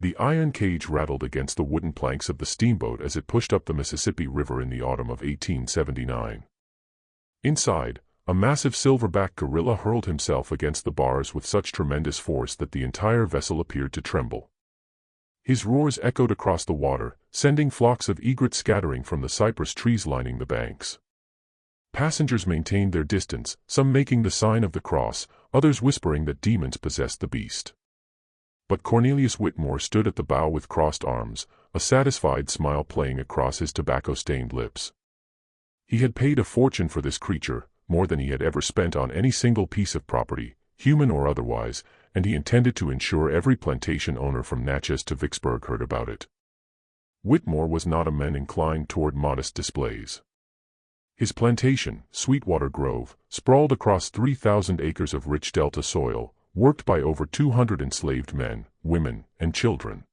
The iron cage rattled against the wooden planks of the steamboat as it pushed up the Mississippi River in the autumn of 1879. Inside, a massive silverback gorilla hurled himself against the bars with such tremendous force that the entire vessel appeared to tremble. His roars echoed across the water, sending flocks of egrets scattering from the cypress trees lining the banks. Passengers maintained their distance, some making the sign of the cross, others whispering that demons possessed the beast. But Cornelius Whitmore stood at the bow with crossed arms, a satisfied smile playing across his tobacco-stained lips. He had paid a fortune for this creature, more than he had ever spent on any single piece of property, human or otherwise, and he intended to ensure every plantation owner from Natchez to Vicksburg heard about it. Whitmore was not a man inclined toward modest displays. His plantation, Sweetwater Grove, sprawled across 3,000 acres of rich delta soil, worked by over 200 enslaved men, women, and children.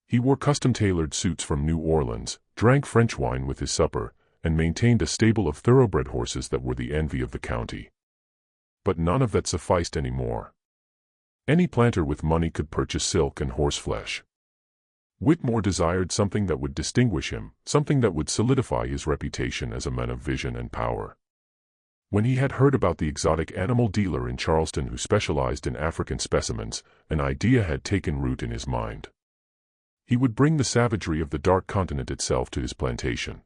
He wore custom-tailored suits from New Orleans, drank French wine with his supper, and maintained a stable of thoroughbred horses that were the envy of the county. But none of that sufficed anymore. Any planter with money could purchase silk and horseflesh. Whitmore desired something that would distinguish him, something that would solidify his reputation as a man of vision and power. When he had heard about the exotic animal dealer in Charleston who specialized in African specimens, an idea had taken root in his mind. He would bring the savagery of the Dark Continent itself to his plantation.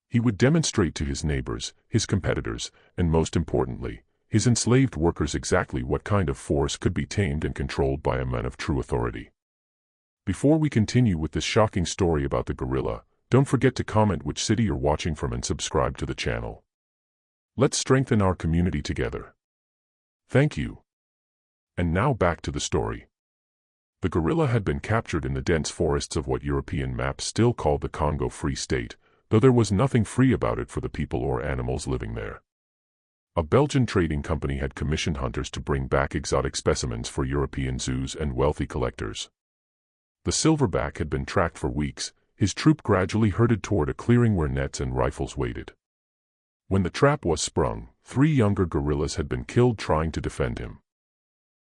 He would demonstrate to his neighbors, his competitors, and most importantly, his enslaved workers exactly what kind of force could be tamed and controlled by a man of true authority. Before we continue with this shocking story about the gorilla, don't forget to comment which city you're watching from and subscribe to the channel. Let's strengthen our community together. Thank you. And now back to the story. The gorilla had been captured in the dense forests of what European maps still called the Congo Free State, though there was nothing free about it for the people or animals living there. A Belgian trading company had commissioned hunters to bring back exotic specimens for European zoos and wealthy collectors. The silverback had been tracked for weeks, his troop gradually herded toward a clearing where nets and rifles waited. When the trap was sprung, 3 younger gorillas had been killed trying to defend him.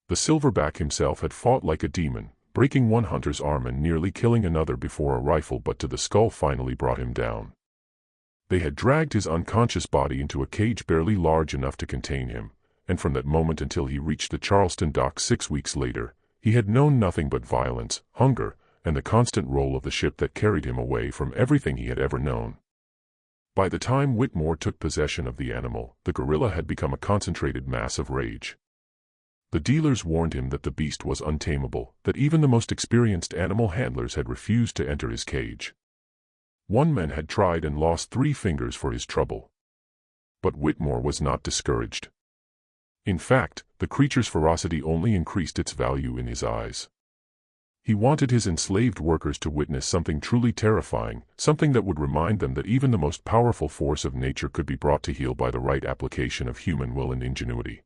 The silverback himself had fought like a demon, breaking one hunter's arm and nearly killing another before a rifle butt to the skull finally brought him down. They had dragged his unconscious body into a cage barely large enough to contain him, and from that moment until he reached the Charleston docks 6 weeks later, he had known nothing but violence, hunger, and the constant roll of the ship that carried him away from everything he had ever known. By the time Whitmore took possession of the animal, the gorilla had become a concentrated mass of rage. The dealers warned him that the beast was untamable, that even the most experienced animal handlers had refused to enter his cage. One man had tried and lost 3 fingers for his trouble. But Whitmore was not discouraged. In fact, the creature's ferocity only increased its value in his eyes. He wanted his enslaved workers to witness something truly terrifying, something that would remind them that even the most powerful force of nature could be brought to heel by the right application of human will and ingenuity.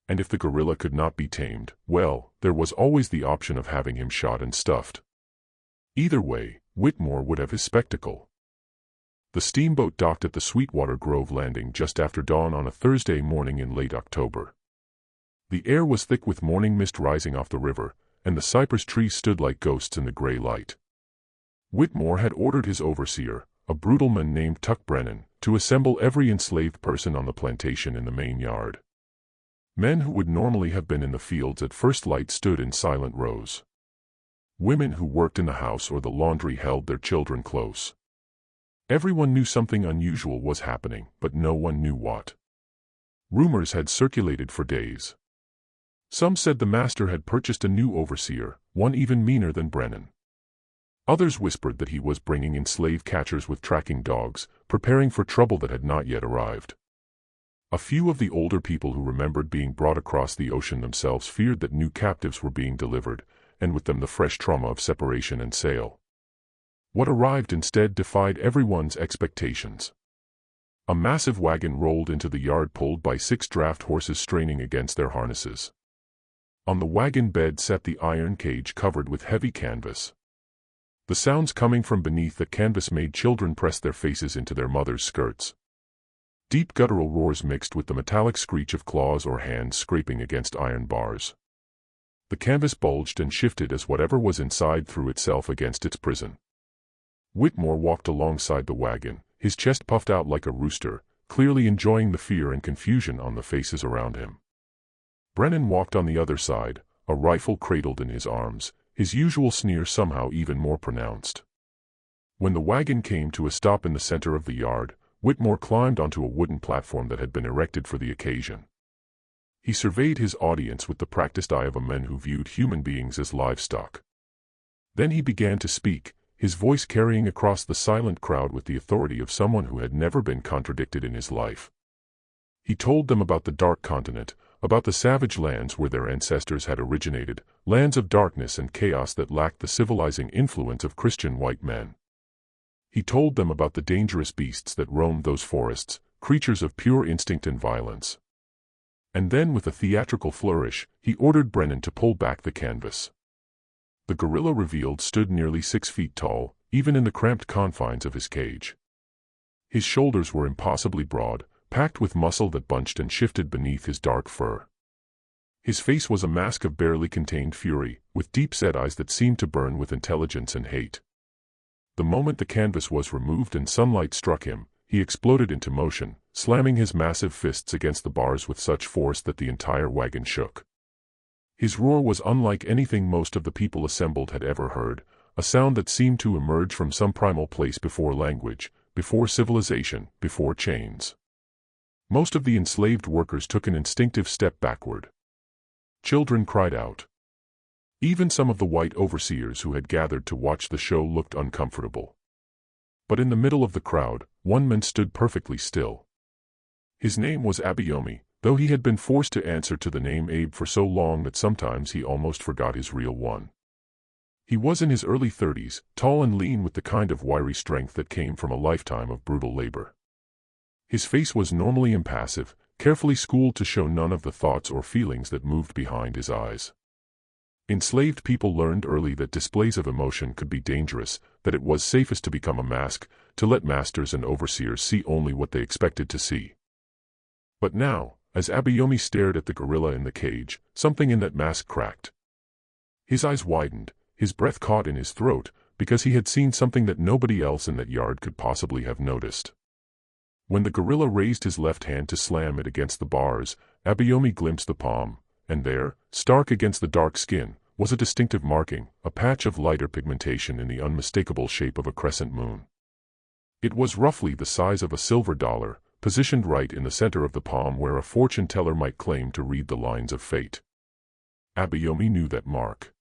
And if the gorilla could not be tamed, well, there was always the option of having him shot and stuffed. Either way, Whitmore would have his spectacle. The steamboat docked at the Sweetwater Grove landing just after dawn on a Thursday morning in late October. The air was thick with morning mist rising off the river, and the cypress trees stood like ghosts in the gray light. Whitmore had ordered his overseer, a brutal man named Tuck Brennan, to assemble every enslaved person on the plantation in the main yard. Men who would normally have been in the fields at first light stood in silent rows. Women who worked in the house or the laundry held their children close. Everyone knew something unusual was happening, but no one knew what. Rumors had circulated for days. Some said the master had purchased a new overseer, one even meaner than Brennan. Others whispered that he was bringing in slave catchers with tracking dogs, preparing for trouble that had not yet arrived. A few of the older people who remembered being brought across the ocean themselves feared that new captives were being delivered, and with them the fresh trauma of separation and sale. What arrived instead defied everyone's expectations. A massive wagon rolled into the yard pulled by 6 draft horses straining against their harnesses. On the wagon bed sat the iron cage covered with heavy canvas. The sounds coming from beneath the canvas made children press their faces into their mothers' skirts. Deep guttural roars mixed with the metallic screech of claws or hands scraping against iron bars. The canvas bulged and shifted as whatever was inside threw itself against its prison. Whitmore walked alongside the wagon, his chest puffed out like a rooster, clearly enjoying the fear and confusion on the faces around him. Brennan walked on the other side, a rifle cradled in his arms, his usual sneer somehow even more pronounced. When the wagon came to a stop in the center of the yard, Whitmore climbed onto a wooden platform that had been erected for the occasion. He surveyed his audience with the practiced eye of a man who viewed human beings as livestock. Then he began to speak, his voice carrying across the silent crowd with the authority of someone who had never been contradicted in his life. He told them about the Dark Continent, about the savage lands where their ancestors had originated, lands of darkness and chaos that lacked the civilizing influence of Christian white men. He told them about the dangerous beasts that roamed those forests, creatures of pure instinct and violence. And then with a theatrical flourish, he ordered Brennan to pull back the canvas. The gorilla revealed stood nearly 6 feet tall, even in the cramped confines of his cage. His shoulders were impossibly broad, packed with muscle that bunched and shifted beneath his dark fur. His face was a mask of barely contained fury, with deep-set eyes that seemed to burn with intelligence and hate. The moment the canvas was removed and sunlight struck him, he exploded into motion, slamming his massive fists against the bars with such force that the entire wagon shook. His roar was unlike anything most of the people assembled had ever heard, a sound that seemed to emerge from some primal place before language, before civilization, before chains. Most of the enslaved workers took an instinctive step backward. Children cried out. Even some of the white overseers who had gathered to watch the show looked uncomfortable. But in the middle of the crowd, one man stood perfectly still. His name was Abayomi, though he had been forced to answer to the name Abe for so long that sometimes he almost forgot his real one. He was in his early 30s, tall and lean with the kind of wiry strength that came from a lifetime of brutal labor. His face was normally impassive, carefully schooled to show none of the thoughts or feelings that moved behind his eyes. Enslaved people learned early that displays of emotion could be dangerous, that it was safest to become a mask, to let masters and overseers see only what they expected to see. But now, as Abayomi stared at the gorilla in the cage, something in that mask cracked. His eyes widened, his breath caught in his throat, because he had seen something that nobody else in that yard could possibly have noticed. When the gorilla raised his left hand to slam it against the bars, Abayomi glimpsed the palm, and there, stark against the dark skin, was a distinctive marking, a patch of lighter pigmentation in the unmistakable shape of a crescent moon. It was roughly the size of a silver dollar, positioned right in the center of the palm where a fortune-teller might claim to read the lines of fate. Abayomi knew that mark.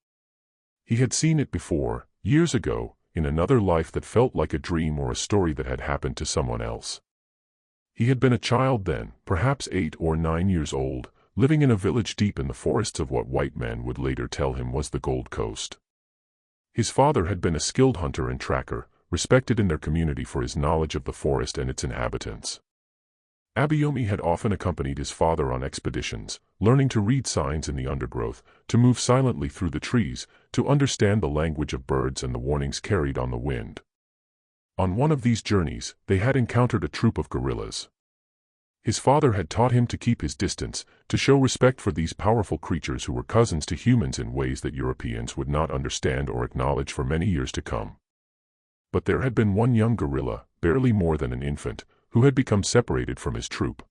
He had seen it before, years ago, in another life that felt like a dream or a story that had happened to someone else. He had been a child then, perhaps 8 or 9 years old, living in a village deep in the forests of what white men would later tell him was the Gold Coast. His father had been a skilled hunter and tracker, respected in their community for his knowledge of the forest and its inhabitants. Abayomi had often accompanied his father on expeditions, learning to read signs in the undergrowth, to move silently through the trees, to understand the language of birds and the warnings carried on the wind. On one of these journeys, they had encountered a troop of gorillas. His father had taught him to keep his distance, to show respect for these powerful creatures who were cousins to humans in ways that Europeans would not understand or acknowledge for many years to come. But there had been one young gorilla, barely more than an infant, who had become separated from his troop.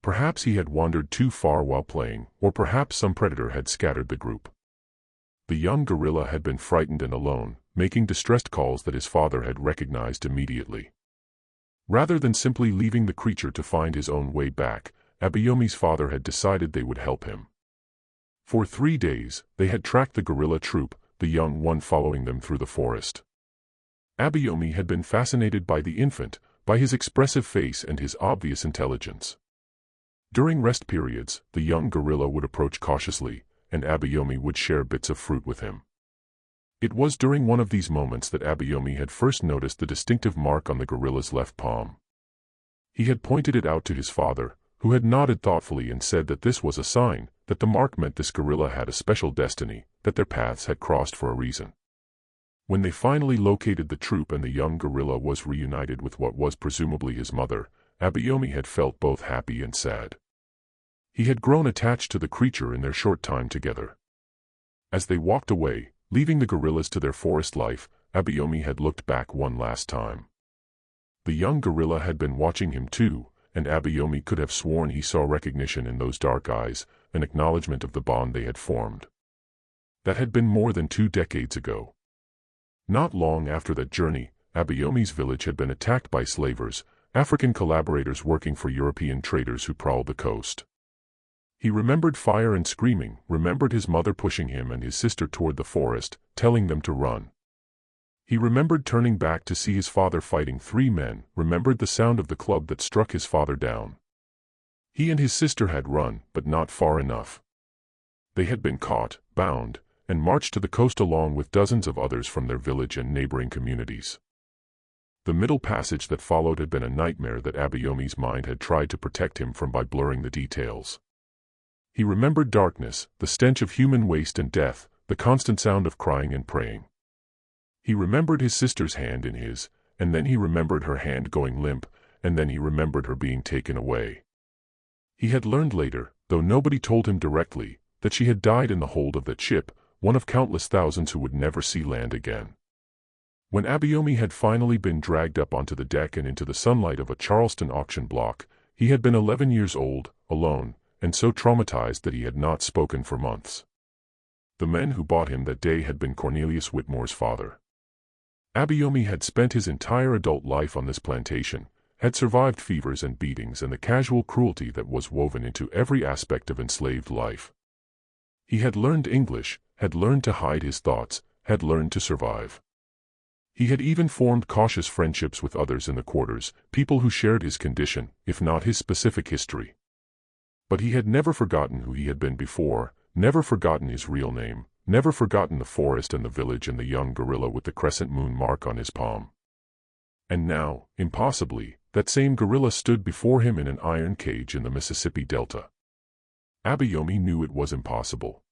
Perhaps he had wandered too far while playing, or perhaps some predator had scattered the group. The young gorilla had been frightened and alone, making distressed calls that his father had recognized immediately. Rather than simply leaving the creature to find his own way back, Abayomi's father had decided they would help him. For 3 days, they had tracked the gorilla troop, the young one following them through the forest. Abayomi had been fascinated by the infant, by his expressive face and his obvious intelligence. During rest periods, the young gorilla would approach cautiously, and Abayomi would share bits of fruit with him. It was during one of these moments that Abayomi had first noticed the distinctive mark on the gorilla's left palm. He had pointed it out to his father, who had nodded thoughtfully and said that this was a sign, that the mark meant this gorilla had a special destiny, that their paths had crossed for a reason. When they finally located the troop and the young gorilla was reunited with what was presumably his mother, Abayomi had felt both happy and sad. He had grown attached to the creature in their short time together. As they walked away, leaving the gorillas to their forest life, Abayomi had looked back one last time. The young gorilla had been watching him too, and Abayomi could have sworn he saw recognition in those dark eyes, an acknowledgement of the bond they had formed. That had been more than 2 decades ago. Not long after that journey, Abayomi's village had been attacked by slavers, African collaborators working for European traders who prowled the coast. He remembered fire and screaming, remembered his mother pushing him and his sister toward the forest, telling them to run. He remembered turning back to see his father fighting 3 men, remembered the sound of the club that struck his father down. He and his sister had run, but not far enough. They had been caught, bound, and marched to the coast along with dozens of others from their village and neighboring communities. The middle passage that followed had been a nightmare that Abayomi's mind had tried to protect him from by blurring the details. He remembered darkness, the stench of human waste and death, the constant sound of crying and praying. He remembered his sister's hand in his, and then he remembered her hand going limp, and then he remembered her being taken away. He had learned later, though nobody told him directly, that she had died in the hold of that ship, one of countless thousands who would never see land again. When Abayomi had finally been dragged up onto the deck and into the sunlight of a Charleston auction block, he had been 11 years old, alone, and so traumatized that he had not spoken for months. The men who bought him that day had been Cornelius Whitmore's father. Abayomi had spent his entire adult life on this plantation, had survived fevers and beatings and the casual cruelty that was woven into every aspect of enslaved life. He had learned English, had learned to hide his thoughts, had learned to survive. He had even formed cautious friendships with others in the quarters, people who shared his condition, if not his specific history. But he had never forgotten who he had been before, never forgotten his real name, never forgotten the forest and the village and the young gorilla with the crescent moon mark on his palm. And now, impossibly, that same gorilla stood before him in an iron cage in the Mississippi Delta. Abayomi knew it was impossible.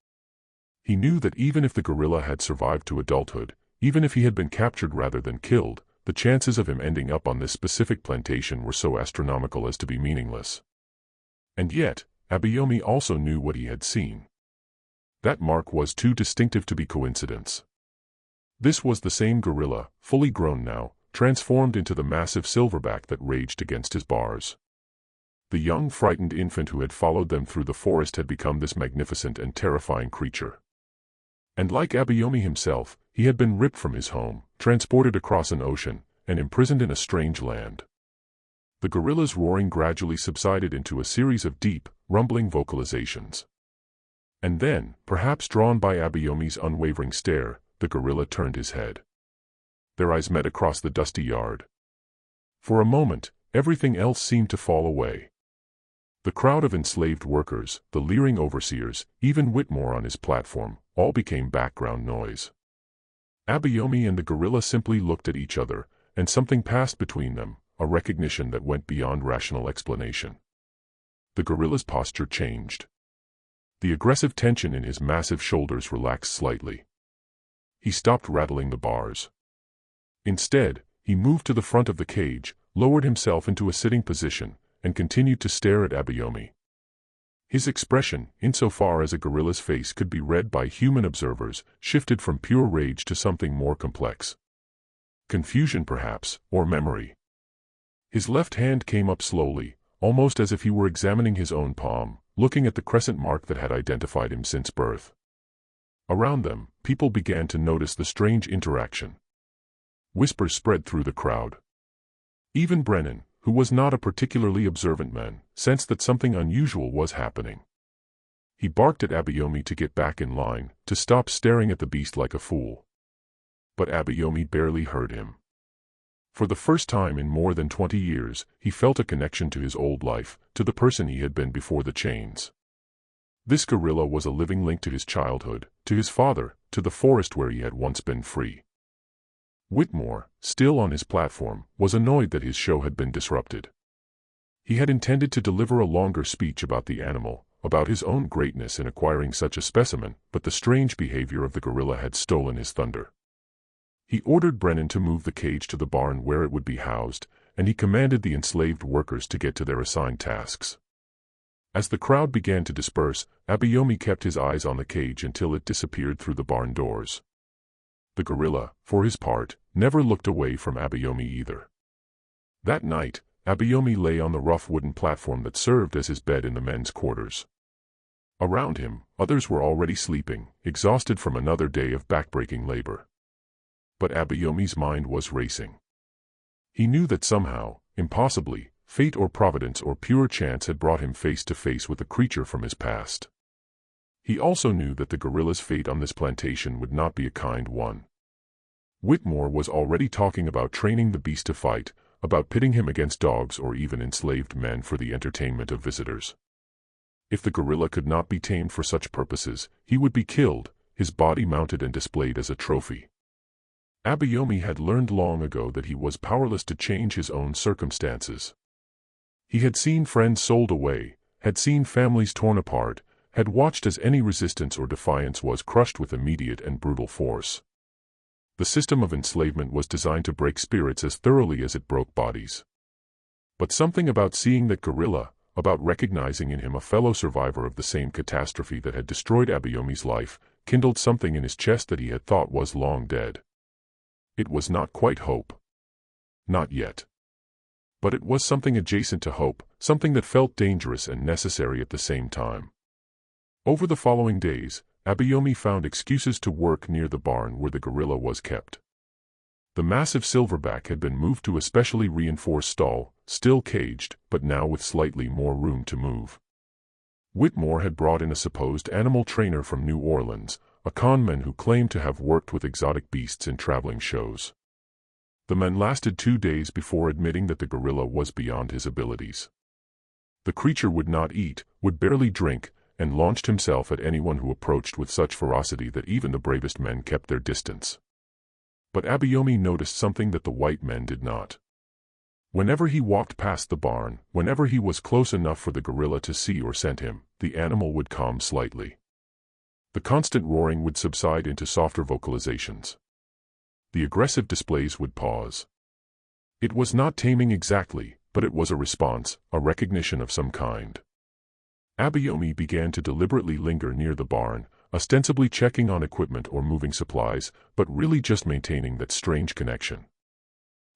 He knew that even if the gorilla had survived to adulthood, even if he had been captured rather than killed, the chances of him ending up on this specific plantation were so astronomical as to be meaningless. And yet, Abayomi also knew what he had seen. That mark was too distinctive to be coincidence. This was the same gorilla, fully grown now, transformed into the massive silverback that raged against his bars. The young frightened infant who had followed them through the forest had become this magnificent and terrifying creature. And like Abayomi himself, he had been ripped from his home, transported across an ocean, and imprisoned in a strange land. The gorilla's roaring gradually subsided into a series of deep, rumbling vocalizations. And then, perhaps drawn by Abayomi's unwavering stare, the gorilla turned his head. Their eyes met across the dusty yard. For a moment, everything else seemed to fall away. The crowd of enslaved workers, the leering overseers, even Whitmore on his platform, all became background noise. Abayomi and the gorilla simply looked at each other, and something passed between them, a recognition that went beyond rational explanation. The gorilla's posture changed. The aggressive tension in his massive shoulders relaxed slightly. He stopped rattling the bars. Instead, he moved to the front of the cage, lowered himself into a sitting position, and continued to stare at Abayomi. His expression, insofar as a gorilla's face could be read by human observers, shifted from pure rage to something more complex. Confusion perhaps, or memory. His left hand came up slowly, almost as if he were examining his own palm, looking at the crescent mark that had identified him since birth. Around them, people began to notice the strange interaction. Whispers spread through the crowd. Even Brennan, who was not a particularly observant man, sensed that something unusual was happening. He barked at Abayomi to get back in line, to stop staring at the beast like a fool. But Abayomi barely heard him. For the first time in more than 20 years, he felt a connection to his old life, to the person he had been before the chains. This gorilla was a living link to his childhood, to his father, to the forest where he had once been free. Whitmore, still on his platform, was annoyed that his show had been disrupted. He had intended to deliver a longer speech about the animal, about his own greatness in acquiring such a specimen, but the strange behavior of the gorilla had stolen his thunder. He ordered Brennan to move the cage to the barn where it would be housed, and he commanded the enslaved workers to get to their assigned tasks. As the crowd began to disperse, Abayomi kept his eyes on the cage until it disappeared through the barn doors. The gorilla, for his part, never looked away from Abayomi either. That night, Abayomi lay on the rough wooden platform that served as his bed in the men's quarters. Around him, others were already sleeping, exhausted from another day of backbreaking labor. But Abayomi's mind was racing. He knew that somehow, impossibly, fate or providence or pure chance had brought him face to face with a creature from his past. He also knew that the gorilla's fate on this plantation would not be a kind one. Whitmore was already talking about training the beast to fight, about pitting him against dogs or even enslaved men for the entertainment of visitors. If the gorilla could not be tamed for such purposes, he would be killed, his body mounted and displayed as a trophy. Abayomi had learned long ago that he was powerless to change his own circumstances. He had seen friends sold away, had seen families torn apart, had watched as any resistance or defiance was crushed with immediate and brutal force. The system of enslavement was designed to break spirits as thoroughly as it broke bodies. But something about seeing that gorilla, about recognizing in him a fellow survivor of the same catastrophe that had destroyed Abayomi's life, kindled something in his chest that he had thought was long dead. It was not quite hope. Not yet. But it was something adjacent to hope, something that felt dangerous and necessary at the same time. Over the following days, Abayomi found excuses to work near the barn where the gorilla was kept. The massive silverback had been moved to a specially reinforced stall, still caged, but now with slightly more room to move. Whitmore had brought in a supposed animal trainer from New Orleans, a conman who claimed to have worked with exotic beasts in traveling shows. The men lasted 2 days before admitting that the gorilla was beyond his abilities. The creature would not eat, would barely drink, and launched himself at anyone who approached with such ferocity that even the bravest men kept their distance. But Abayomi noticed something that the white men did not. Whenever he walked past the barn, whenever he was close enough for the gorilla to see or scent him, the animal would calm slightly. The constant roaring would subside into softer vocalizations. The aggressive displays would pause. It was not taming exactly, but it was a response, a recognition of some kind. Abayomi began to deliberately linger near the barn, ostensibly checking on equipment or moving supplies, but really just maintaining that strange connection.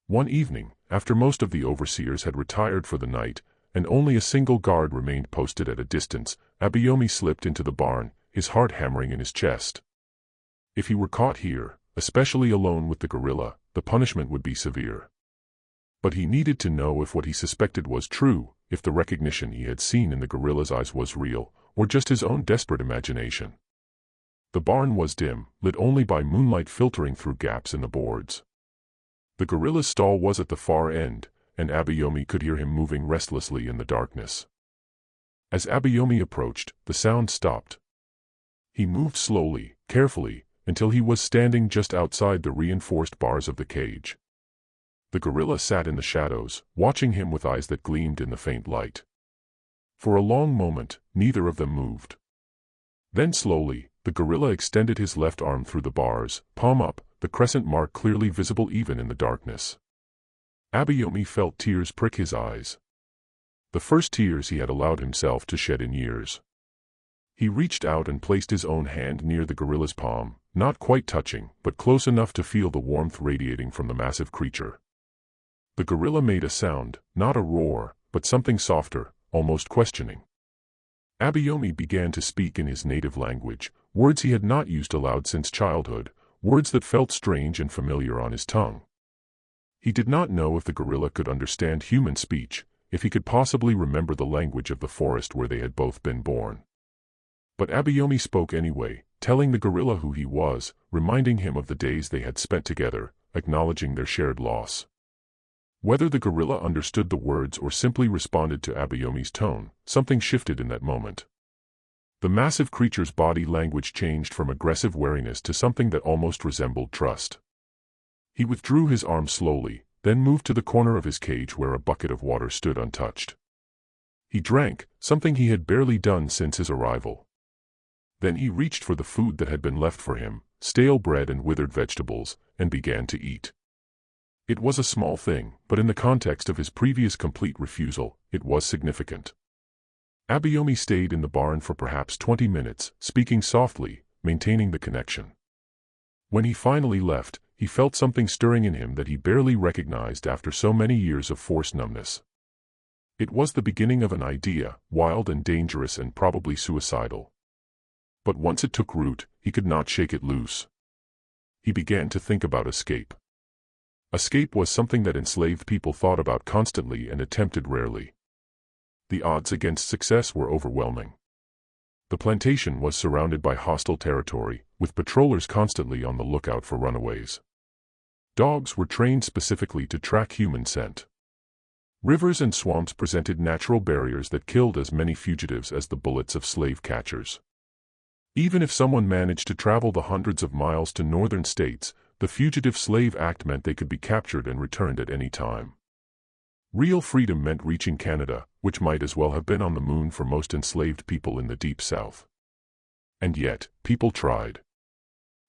One evening, after most of the overseers had retired for the night, and only a single guard remained posted at a distance, Abayomi slipped into the barn, his heart hammering in his chest. If he were caught here, especially alone with the gorilla, the punishment would be severe. But he needed to know if what he suspected was true, if the recognition he had seen in the gorilla's eyes was real, or just his own desperate imagination. The barn was dim, lit only by moonlight filtering through gaps in the boards. The gorilla's stall was at the far end, and Abayomi could hear him moving restlessly in the darkness. As Abayomi approached, the sound stopped. He moved slowly, carefully, until he was standing just outside the reinforced bars of the cage. The gorilla sat in the shadows, watching him with eyes that gleamed in the faint light. For a long moment, neither of them moved. Then slowly, the gorilla extended his left arm through the bars, palm up, the crescent mark clearly visible even in the darkness. Abayomi felt tears prick his eyes. The first tears he had allowed himself to shed in years. He reached out and placed his own hand near the gorilla's palm, not quite touching, but close enough to feel the warmth radiating from the massive creature. The gorilla made a sound, not a roar, but something softer, almost questioning. Abayomi began to speak in his native language, words he had not used aloud since childhood, words that felt strange and familiar on his tongue. He did not know if the gorilla could understand human speech, if he could possibly remember the language of the forest where they had both been born. But Abayomi spoke anyway, telling the gorilla who he was, reminding him of the days they had spent together, acknowledging their shared loss. Whether the gorilla understood the words or simply responded to Abayomi's tone, something shifted in that moment. The massive creature's body language changed from aggressive wariness to something that almost resembled trust. He withdrew his arm slowly, then moved to the corner of his cage where a bucket of water stood untouched. He drank, something he had barely done since his arrival. Then he reached for the food that had been left for him, stale bread and withered vegetables, and began to eat. It was a small thing, but in the context of his previous complete refusal, it was significant. Abayomi stayed in the barn for perhaps 20 minutes, speaking softly, maintaining the connection. When he finally left, he felt something stirring in him that he barely recognized after so many years of forced numbness. It was the beginning of an idea, wild and dangerous and probably suicidal. But once it took root, he could not shake it loose. He began to think about escape. Escape was something that enslaved people thought about constantly and attempted rarely. The odds against success were overwhelming. The plantation was surrounded by hostile territory, with patrollers constantly on the lookout for runaways. Dogs were trained specifically to track human scent. Rivers and swamps presented natural barriers that killed as many fugitives as the bullets of slave catchers. Even if someone managed to travel the hundreds of miles to northern states, the Fugitive Slave Act meant they could be captured and returned at any time. Real freedom meant reaching Canada, which might as well have been on the moon for most enslaved people in the Deep South. And yet, people tried.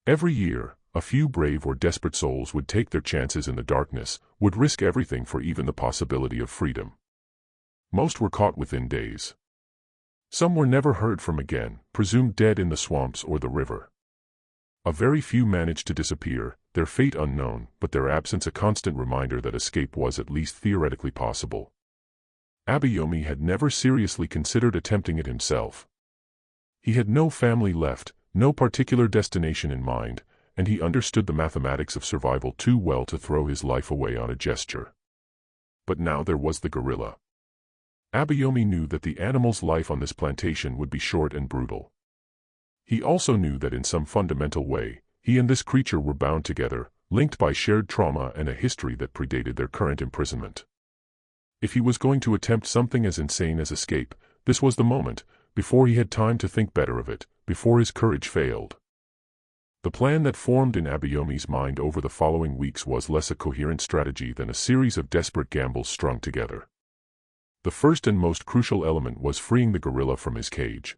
Every year, a few brave or desperate souls would take their chances in the darkness, would risk everything for even the possibility of freedom. Most were caught within days. Some were never heard from again, presumed dead in the swamps or the river. A very few managed to disappear, their fate unknown, but their absence a constant reminder that escape was at least theoretically possible. Abayomi had never seriously considered attempting it himself. He had no family left, no particular destination in mind, and he understood the mathematics of survival too well to throw his life away on a gesture. But now there was the gorilla. Abayomi knew that the animal's life on this plantation would be short and brutal. He also knew that in some fundamental way, he and this creature were bound together, linked by shared trauma and a history that predated their current imprisonment. If he was going to attempt something as insane as escape, this was the moment, before he had time to think better of it, before his courage failed. The plan that formed in Abayomi's mind over the following weeks was less a coherent strategy than a series of desperate gambles strung together. The first and most crucial element was freeing the gorilla from his cage.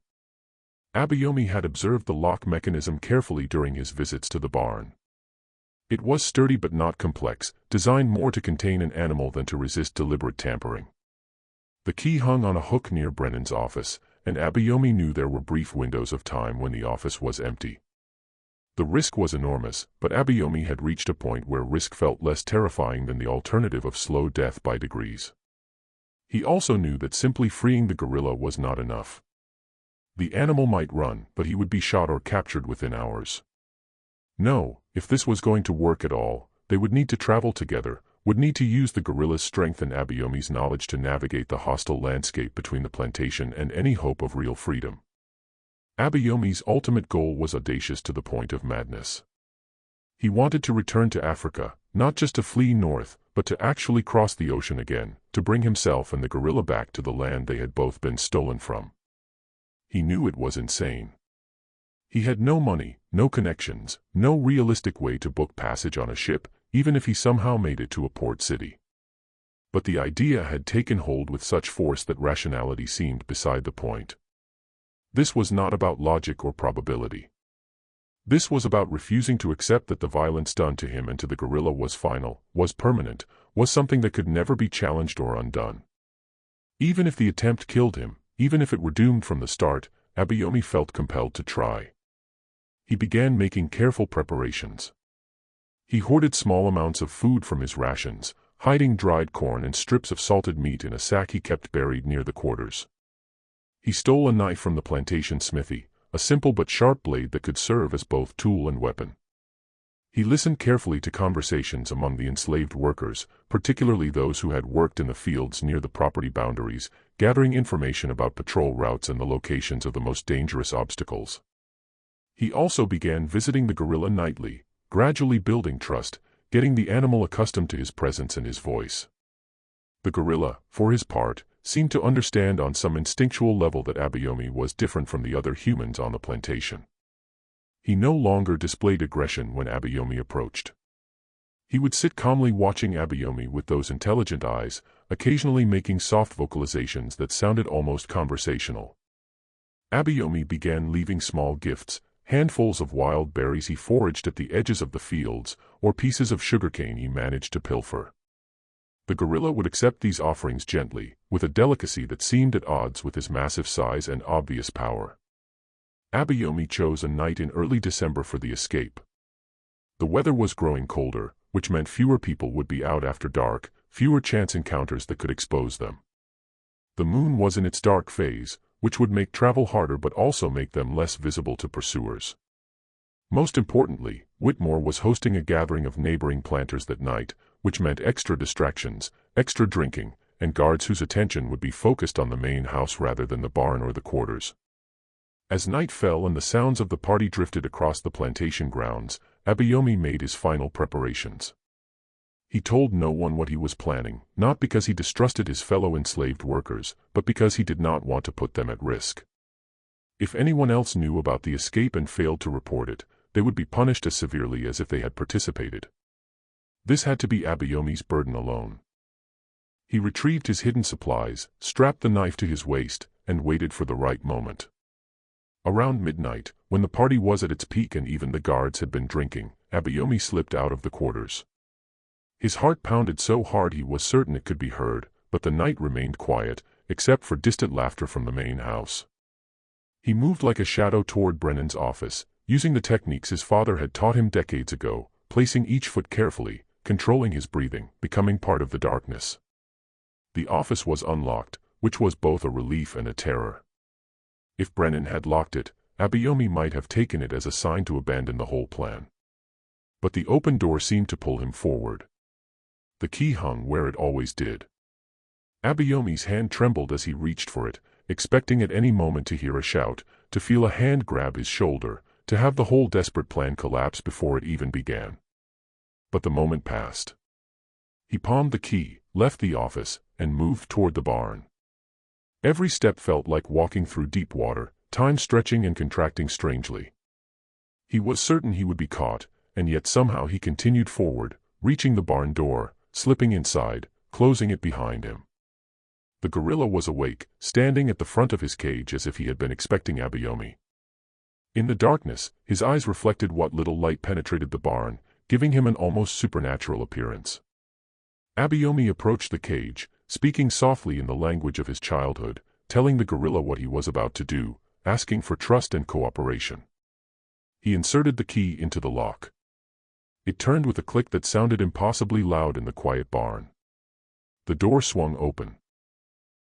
Abayomi had observed the lock mechanism carefully during his visits to the barn. It was sturdy but not complex, designed more to contain an animal than to resist deliberate tampering. The key hung on a hook near Brennan's office, and Abayomi knew there were brief windows of time when the office was empty. The risk was enormous, but Abayomi had reached a point where risk felt less terrifying than the alternative of slow death by degrees. He also knew that simply freeing the gorilla was not enough. The animal might run, but he would be shot or captured within hours. No, if this was going to work at all, they would need to travel together, would need to use the gorilla's strength and Abayomi's knowledge to navigate the hostile landscape between the plantation and any hope of real freedom. Abayomi's ultimate goal was audacious to the point of madness. He wanted to return to Africa, not just to flee north, but to actually cross the ocean again, to bring himself and the gorilla back to the land they had both been stolen from. He knew it was insane. He had no money, no connections, no realistic way to book passage on a ship, even if he somehow made it to a port city. But the idea had taken hold with such force that rationality seemed beside the point. This was not about logic or probability. This was about refusing to accept that the violence done to him and to the gorilla was final, was permanent, was something that could never be challenged or undone. Even if the attempt killed him, even if it were doomed from the start, Abayomi felt compelled to try. He began making careful preparations. He hoarded small amounts of food from his rations, hiding dried corn and strips of salted meat in a sack he kept buried near the quarters. He stole a knife from the plantation smithy, a simple but sharp blade that could serve as both tool and weapon. He listened carefully to conversations among the enslaved workers, particularly those who had worked in the fields near the property boundaries, gathering information about patrol routes and the locations of the most dangerous obstacles. He also began visiting the gorilla nightly, gradually building trust, getting the animal accustomed to his presence and his voice. The gorilla, for his part, seemed to understand on some instinctual level that Abayomi was different from the other humans on the plantation. He no longer displayed aggression when Abayomi approached. He would sit calmly watching Abayomi with those intelligent eyes, occasionally making soft vocalizations that sounded almost conversational. Abayomi began leaving small gifts, handfuls of wild berries he foraged at the edges of the fields, or pieces of sugarcane he managed to pilfer. The gorilla would accept these offerings gently, with a delicacy that seemed at odds with his massive size and obvious power. Abayomi chose a night in early December for the escape. The weather was growing colder, which meant fewer people would be out after dark, fewer chance encounters that could expose them. The moon was in its dark phase, which would make travel harder but also make them less visible to pursuers. Most importantly, Whitmore was hosting a gathering of neighboring planters that night, which meant extra distractions, extra drinking, and guards whose attention would be focused on the main house rather than the barn or the quarters. As night fell and the sounds of the party drifted across the plantation grounds, Abayomi made his final preparations. He told no one what he was planning, not because he distrusted his fellow enslaved workers, but because he did not want to put them at risk. If anyone else knew about the escape and failed to report it, they would be punished as severely as if they had participated. This had to be Abayomi's burden alone. He retrieved his hidden supplies, strapped the knife to his waist, and waited for the right moment. Around midnight, when the party was at its peak and even the guards had been drinking, Abayomi slipped out of the quarters. His heart pounded so hard he was certain it could be heard, but the night remained quiet, except for distant laughter from the main house. He moved like a shadow toward Brennan's office, using the techniques his father had taught him decades ago, placing each foot carefully, controlling his breathing, becoming part of the darkness. The office was unlocked, which was both a relief and a terror. If Brennan had locked it, Abayomi might have taken it as a sign to abandon the whole plan. But the open door seemed to pull him forward. The key hung where it always did. Abayomi's hand trembled as he reached for it, expecting at any moment to hear a shout, to feel a hand grab his shoulder, to have the whole desperate plan collapse before it even began. But the moment passed. He palmed the key, left the office, and moved toward the barn. Every step felt like walking through deep water, time stretching and contracting strangely. He was certain he would be caught, and yet somehow he continued forward, reaching the barn door, slipping inside, closing it behind him. The gorilla was awake, standing at the front of his cage as if he had been expecting Abayomi. In the darkness, his eyes reflected what little light penetrated the barn, giving him an almost supernatural appearance. Abayomi approached the cage, speaking softly in the language of his childhood, telling the gorilla what he was about to do, asking for trust and cooperation. He inserted the key into the lock. It turned with a click that sounded impossibly loud in the quiet barn. The door swung open.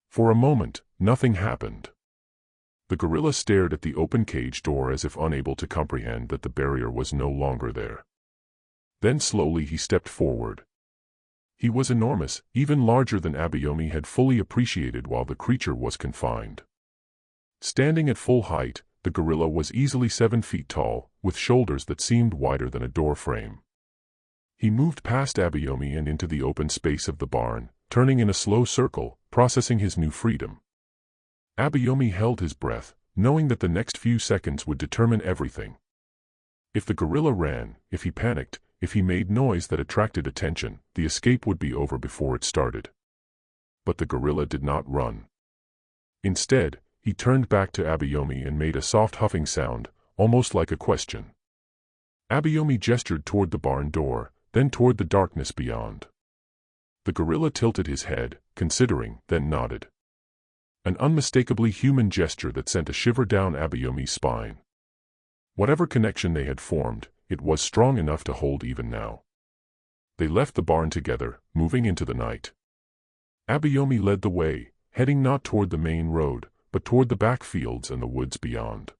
For a moment, nothing happened. The gorilla stared at the open cage door as if unable to comprehend that the barrier was no longer there. Then slowly he stepped forward. He was enormous, even larger than Abayomi had fully appreciated while the creature was confined. Standing at full height, the gorilla was easily 7 feet tall, with shoulders that seemed wider than a door frame. He moved past Abayomi and into the open space of the barn, turning in a slow circle, processing his new freedom. Abayomi held his breath, knowing that the next few seconds would determine everything. If the gorilla ran, if he panicked, if he made noise that attracted attention, the escape would be over before it started. But the gorilla did not run. Instead, he turned back to Abayomi and made a soft huffing sound, almost like a question. Abayomi gestured toward the barn door, then toward the darkness beyond. The gorilla tilted his head, considering, then nodded. An unmistakably human gesture that sent a shiver down Abayomi's spine. Whatever connection they had formed, it was strong enough to hold even now. They left the barn together, moving into the night. Abayomi led the way, heading not toward the main road, but toward the back fields and the woods beyond.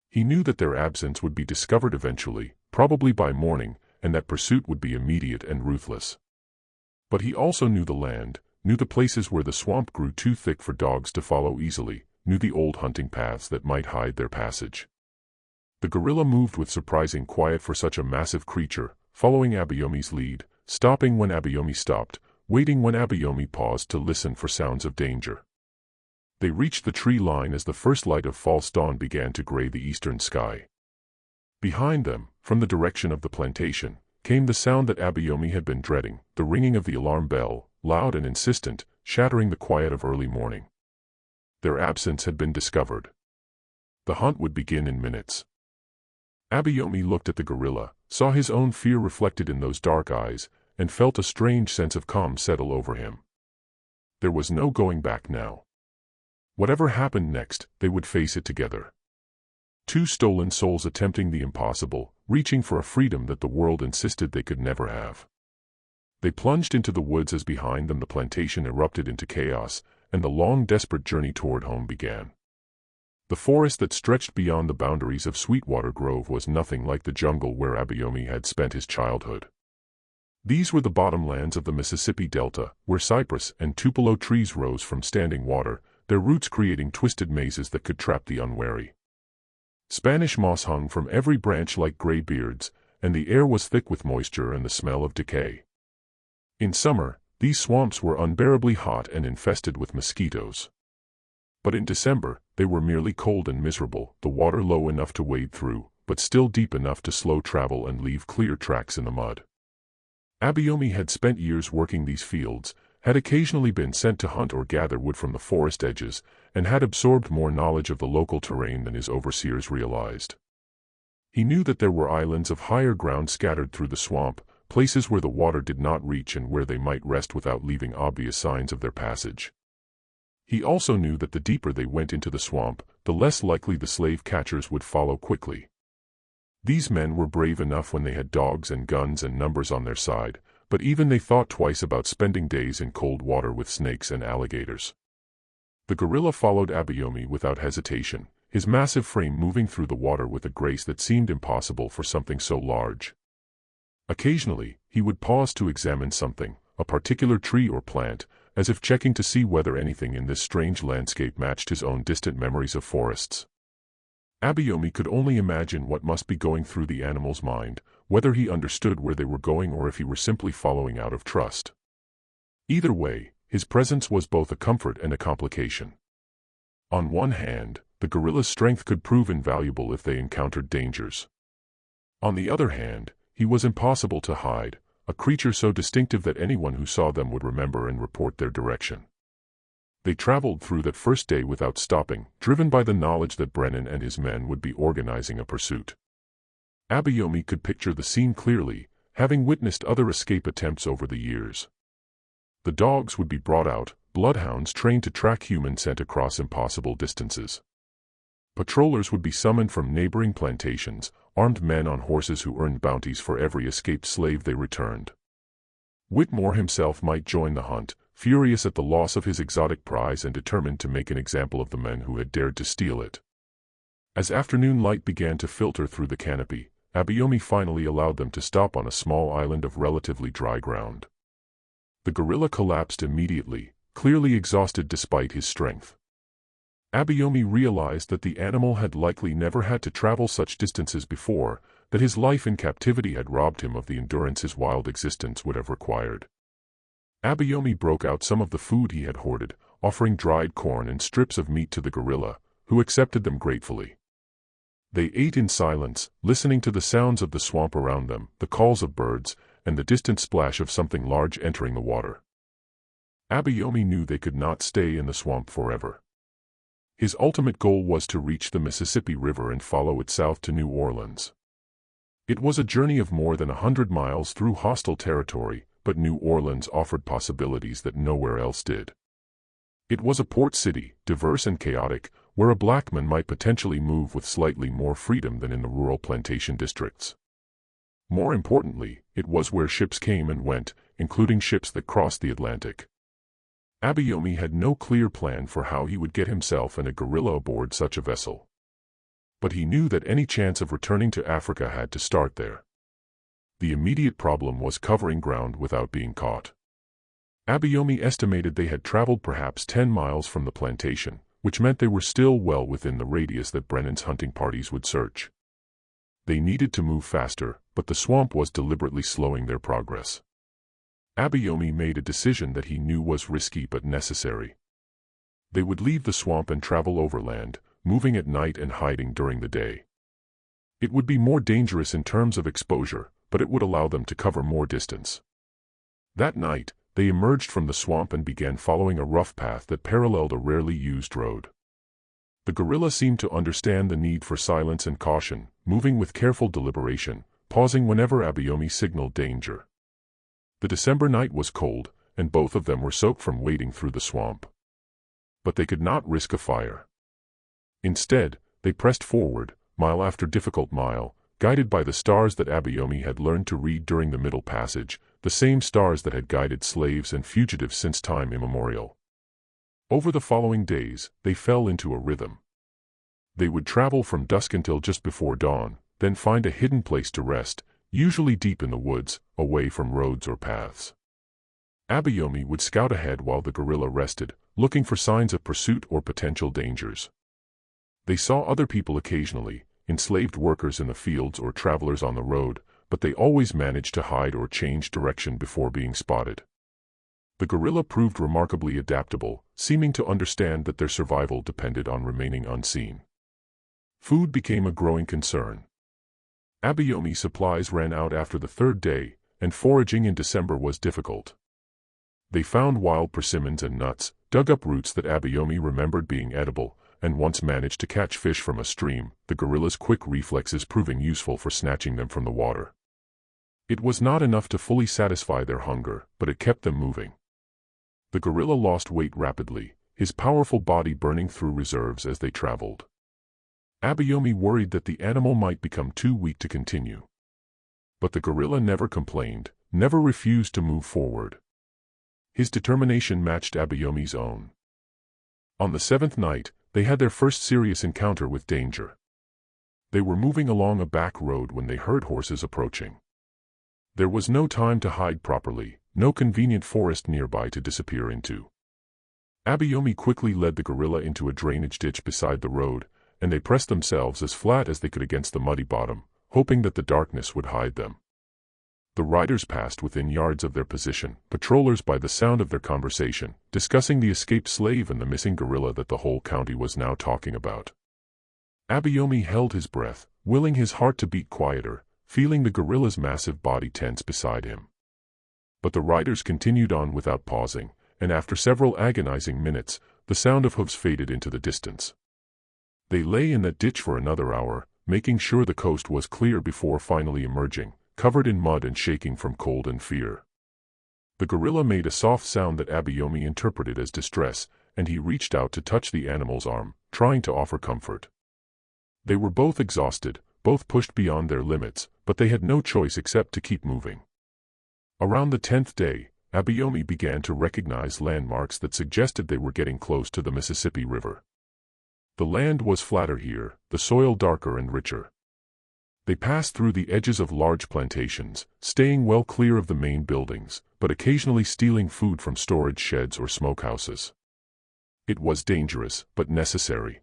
He knew that their absence would be discovered eventually, probably by morning, and that pursuit would be immediate and ruthless. But he also knew the land, knew the places where the swamp grew too thick for dogs to follow easily, knew the old hunting paths that might hide their passage. The gorilla moved with surprising quiet for such a massive creature, following Abayomi's lead, stopping when Abayomi stopped, waiting when Abayomi paused to listen for sounds of danger. They reached the tree line as the first light of false dawn began to gray the eastern sky. Behind them, from the direction of the plantation, came the sound that Abayomi had been dreading, the ringing of the alarm bell, loud and insistent, shattering the quiet of early morning. Their absence had been discovered. The hunt would begin in minutes. Abayomi looked at the gorilla, saw his own fear reflected in those dark eyes, and felt a strange sense of calm settle over him. There was no going back now. Whatever happened next, they would face it together. Two stolen souls attempting the impossible, reaching for a freedom that the world insisted they could never have. They plunged into the woods as behind them the plantation erupted into chaos, and the long, desperate journey toward home began. The forest that stretched beyond the boundaries of Sweetwater Grove was nothing like the jungle where Abayomi had spent his childhood. These were the bottomlands of the Mississippi Delta, where cypress and tupelo trees rose from standing water, their roots creating twisted mazes that could trap the unwary. Spanish moss hung from every branch like gray beards, and the air was thick with moisture and the smell of decay. In summer, these swamps were unbearably hot and infested with mosquitoes. But in December, they were merely cold and miserable, the water low enough to wade through, but still deep enough to slow travel and leave clear tracks in the mud. Abayomi had spent years working these fields, had occasionally been sent to hunt or gather wood from the forest edges, and had absorbed more knowledge of the local terrain than his overseers realized. He knew that there were islands of higher ground scattered through the swamp, places where the water did not reach and where they might rest without leaving obvious signs of their passage. He also knew that the deeper they went into the swamp, the less likely the slave catchers would follow quickly. These men were brave enough when they had dogs and guns and numbers on their side, but even they thought twice about spending days in cold water with snakes and alligators. The gorilla followed Abayomi without hesitation, his massive frame moving through the water with a grace that seemed impossible for something so large. Occasionally, he would pause to examine something, a particular tree or plant, as if checking to see whether anything in this strange landscape matched his own distant memories of forests. Abayomi could only imagine what must be going through the animal's mind, whether he understood where they were going or if he were simply following out of trust. Either way, his presence was both a comfort and a complication. On one hand, the gorilla's strength could prove invaluable if they encountered dangers. On the other hand, he was impossible to hide, a creature so distinctive that anyone who saw them would remember and report their direction. They traveled through that first day without stopping, driven by the knowledge that Brennan and his men would be organizing a pursuit. Abayomi could picture the scene clearly, having witnessed other escape attempts over the years. The dogs would be brought out, bloodhounds trained to track human scent across impossible distances. Patrollers would be summoned from neighboring plantations, armed men on horses who earned bounties for every escaped slave they returned. Whitmore himself might join the hunt, furious at the loss of his exotic prize and determined to make an example of the men who had dared to steal it. As afternoon light began to filter through the canopy, Abayomi finally allowed them to stop on a small island of relatively dry ground. The gorilla collapsed immediately, clearly exhausted despite his strength. Abayomi realized that the animal had likely never had to travel such distances before, that his life in captivity had robbed him of the endurance his wild existence would have required. Abayomi broke out some of the food he had hoarded, offering dried corn and strips of meat to the gorilla, who accepted them gratefully. They ate in silence, listening to the sounds of the swamp around them, the calls of birds, and the distant splash of something large entering the water. Abayomi knew they could not stay in the swamp forever. His ultimate goal was to reach the Mississippi River and follow it south to New Orleans. It was a journey of more than 100 miles through hostile territory, but New Orleans offered possibilities that nowhere else did. It was a port city, diverse and chaotic, where a black man might potentially move with slightly more freedom than in the rural plantation districts. More importantly, it was where ships came and went, including ships that crossed the Atlantic. Abayomi had no clear plan for how he would get himself and a gorilla aboard such a vessel. But he knew that any chance of returning to Africa had to start there. The immediate problem was covering ground without being caught. Abayomi estimated they had traveled perhaps 10 miles from the plantation, which meant they were still well within the radius that Brennan's hunting parties would search. They needed to move faster, but the swamp was deliberately slowing their progress. Abayomi made a decision that he knew was risky but necessary. They would leave the swamp and travel overland, moving at night and hiding during the day. It would be more dangerous in terms of exposure, but it would allow them to cover more distance. That night, they emerged from the swamp and began following a rough path that paralleled a rarely used road. The gorilla seemed to understand the need for silence and caution, moving with careful deliberation, pausing whenever Abayomi signaled danger. The December night was cold, and both of them were soaked from wading through the swamp. But they could not risk a fire. Instead, they pressed forward, mile after difficult mile, guided by the stars that Abayomi had learned to read during the Middle Passage, the same stars that had guided slaves and fugitives since time immemorial. Over the following days, they fell into a rhythm. They would travel from dusk until just before dawn, then find a hidden place to rest, usually deep in the woods, away from roads or paths. Abayomi would scout ahead while the guerrilla rested, looking for signs of pursuit or potential dangers. They saw other people occasionally, enslaved workers in the fields or travelers on the road, but they always managed to hide or change direction before being spotted. The guerrilla proved remarkably adaptable, seeming to understand that their survival depended on remaining unseen. Food became a growing concern. Abayomi supplies ran out after the third day, and foraging in December was difficult. They found wild persimmons and nuts, dug up roots that Abayomi remembered being edible, and once managed to catch fish from a stream, the guerrilla's quick reflexes proving useful for snatching them from the water. It was not enough to fully satisfy their hunger, but it kept them moving. The guerrilla lost weight rapidly, his powerful body burning through reserves as they traveled. Abayomi worried that the animal might become too weak to continue. But the guerrilla never complained, never refused to move forward. His determination matched Abayomi's own. On the seventh night, they had their first serious encounter with danger. They were moving along a back road when they heard horses approaching. There was no time to hide properly, no convenient forest nearby to disappear into. Abayomi quickly led the guerrilla into a drainage ditch beside the road, and they pressed themselves as flat as they could against the muddy bottom, hoping that the darkness would hide them. The riders passed within yards of their position, patrollers by the sound of their conversation, discussing the escaped slave and the missing guerrilla that the whole county was now talking about. Abayomi held his breath, willing his heart to beat quieter, feeling the guerrilla's massive body tense beside him. But the riders continued on without pausing, and after several agonizing minutes, the sound of hooves faded into the distance. They lay in that ditch for another hour, making sure the coast was clear before finally emerging, covered in mud and shaking from cold and fear. The guerrilla made a soft sound that Abayomi interpreted as distress, and he reached out to touch the animal's arm, trying to offer comfort. They were both exhausted, both pushed beyond their limits, but they had no choice except to keep moving. Around the 10th day, Abayomi began to recognize landmarks that suggested they were getting close to the Mississippi River. The land was flatter here, the soil darker and richer. They passed through the edges of large plantations, staying well clear of the main buildings, but occasionally stealing food from storage sheds or smokehouses. It was dangerous, but necessary.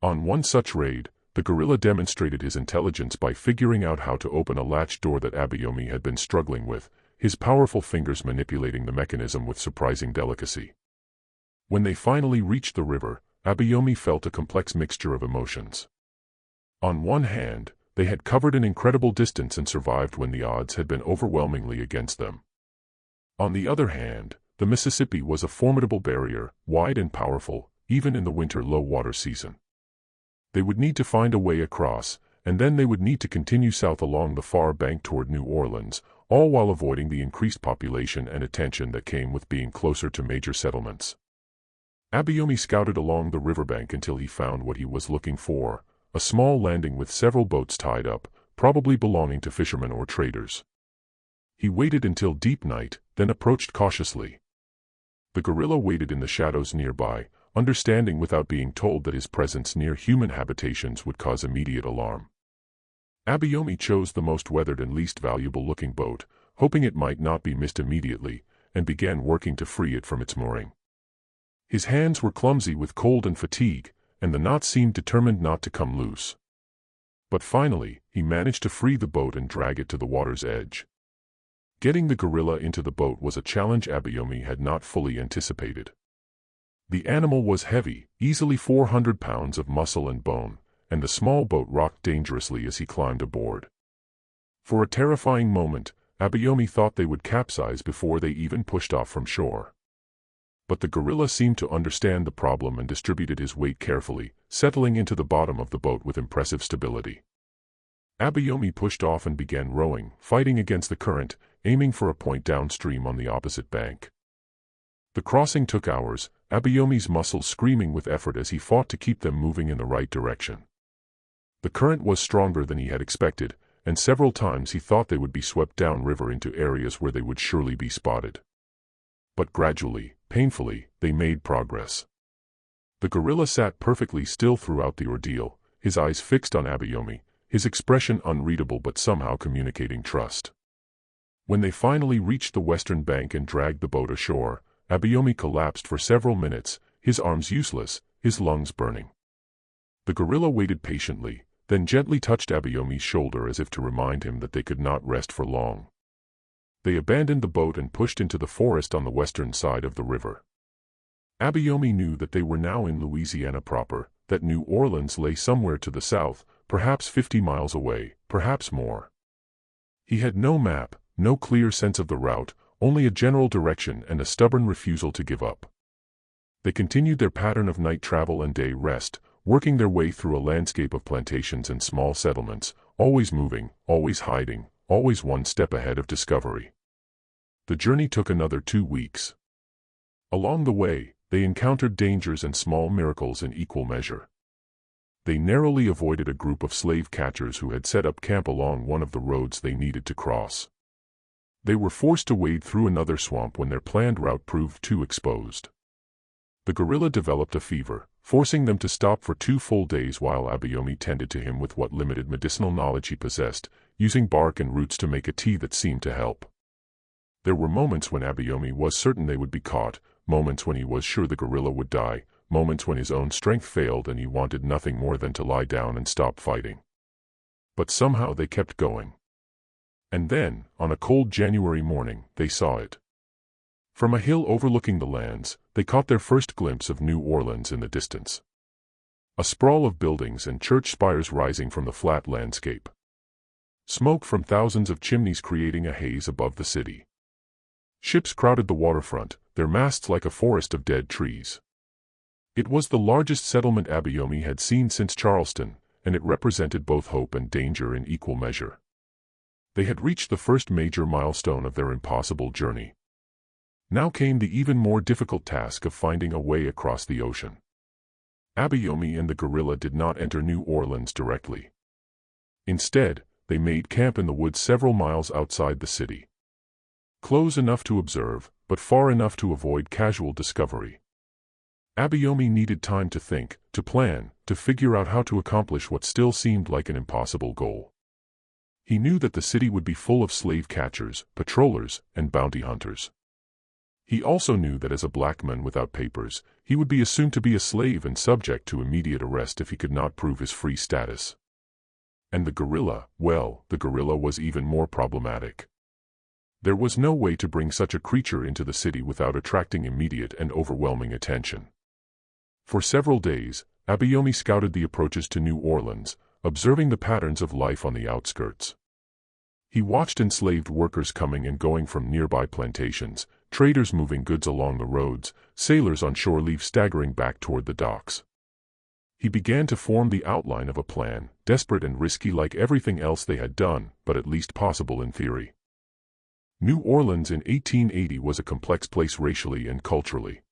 On one such raid, the guerrilla demonstrated his intelligence by figuring out how to open a latch door that Abayomi had been struggling with, his powerful fingers manipulating the mechanism with surprising delicacy. When they finally reached the river, Abayomi felt a complex mixture of emotions. On one hand, they had covered an incredible distance and survived when the odds had been overwhelmingly against them. On the other hand, the Mississippi was a formidable barrier, wide and powerful, even in the winter low-water season. They would need to find a way across, and then they would need to continue south along the far bank toward New Orleans, all while avoiding the increased population and attention that came with being closer to major settlements. Abayomi scouted along the riverbank until he found what he was looking for, a small landing with several boats tied up, probably belonging to fishermen or traders. He waited until deep night, then approached cautiously. The guerrilla waited in the shadows nearby, understanding without being told that his presence near human habitations would cause immediate alarm. Abayomi chose the most weathered and least valuable-looking boat, hoping it might not be missed immediately, and began working to free it from its mooring. His hands were clumsy with cold and fatigue, and the knot seemed determined not to come loose. But finally, he managed to free the boat and drag it to the water's edge. Getting the guerrilla into the boat was a challenge Abayomi had not fully anticipated. The animal was heavy, easily 400 pounds of muscle and bone, and the small boat rocked dangerously as he climbed aboard. For a terrifying moment, Abayomi thought they would capsize before they even pushed off from shore. But the guerrilla seemed to understand the problem and distributed his weight carefully, settling into the bottom of the boat with impressive stability. Abayomi pushed off and began rowing, fighting against the current, aiming for a point downstream on the opposite bank. The crossing took hours, Abayomi's muscles screaming with effort as he fought to keep them moving in the right direction. The current was stronger than he had expected, and several times he thought they would be swept downriver into areas where they would surely be spotted. But gradually, painfully, they made progress. The gorilla sat perfectly still throughout the ordeal, his eyes fixed on Abayomi, his expression unreadable but somehow communicating trust. When they finally reached the western bank and dragged the boat ashore, Abayomi collapsed for several minutes, his arms useless, his lungs burning. The gorilla waited patiently, then gently touched Abayomi's shoulder as if to remind him that they could not rest for long. They abandoned the boat and pushed into the forest on the western side of the river. Abayomi knew that they were now in Louisiana proper, that New Orleans lay somewhere to the south, perhaps 50 miles away, perhaps more. He had no map, no clear sense of the route, only a general direction and a stubborn refusal to give up. They continued their pattern of night travel and day rest, working their way through a landscape of plantations and small settlements, always moving, always hiding, always one step ahead of discovery. The journey took another 2 weeks. Along the way, they encountered dangers and small miracles in equal measure. They narrowly avoided a group of slave catchers who had set up camp along one of the roads they needed to cross. They were forced to wade through another swamp when their planned route proved too exposed. The gorilla developed a fever, forcing them to stop for 2 full days while Abayomi tended to him with what limited medicinal knowledge he possessed, using bark and roots to make a tea that seemed to help. There were moments when Abayomi was certain they would be caught, moments when he was sure the gorilla would die, moments when his own strength failed and he wanted nothing more than to lie down and stop fighting. But somehow they kept going. And then, on a cold January morning, they saw it. From a hill overlooking the lands, they caught their first glimpse of New Orleans in the distance. A sprawl of buildings and church spires rising from the flat landscape. Smoke from thousands of chimneys creating a haze above the city. Ships crowded the waterfront, their masts like a forest of dead trees. It was the largest settlement Abayomi had seen since Charleston, and it represented both hope and danger in equal measure. They had reached the first major milestone of their impossible journey. Now came the even more difficult task of finding a way across the ocean. Abayomi and the gorilla did not enter New Orleans directly. Instead, they made camp in the woods several miles outside the city. Close enough to observe, but far enough to avoid casual discovery. Abayomi needed time to think, to plan, to figure out how to accomplish what still seemed like an impossible goal. He knew that the city would be full of slave catchers, patrollers, and bounty hunters. He also knew that as a black man without papers, he would be assumed to be a slave and subject to immediate arrest if he could not prove his free status. And the gorilla, well, the gorilla was even more problematic. There was no way to bring such a creature into the city without attracting immediate and overwhelming attention. For several days, Abayomi scouted the approaches to New Orleans, observing the patterns of life on the outskirts. He watched enslaved workers coming and going from nearby plantations, traders moving goods along the roads, sailors on shore leave staggering back toward the docks. He began to form the outline of a plan, desperate and risky like everything else they had done, but at least possible in theory. New Orleans in 1880 was a complex place racially and culturally.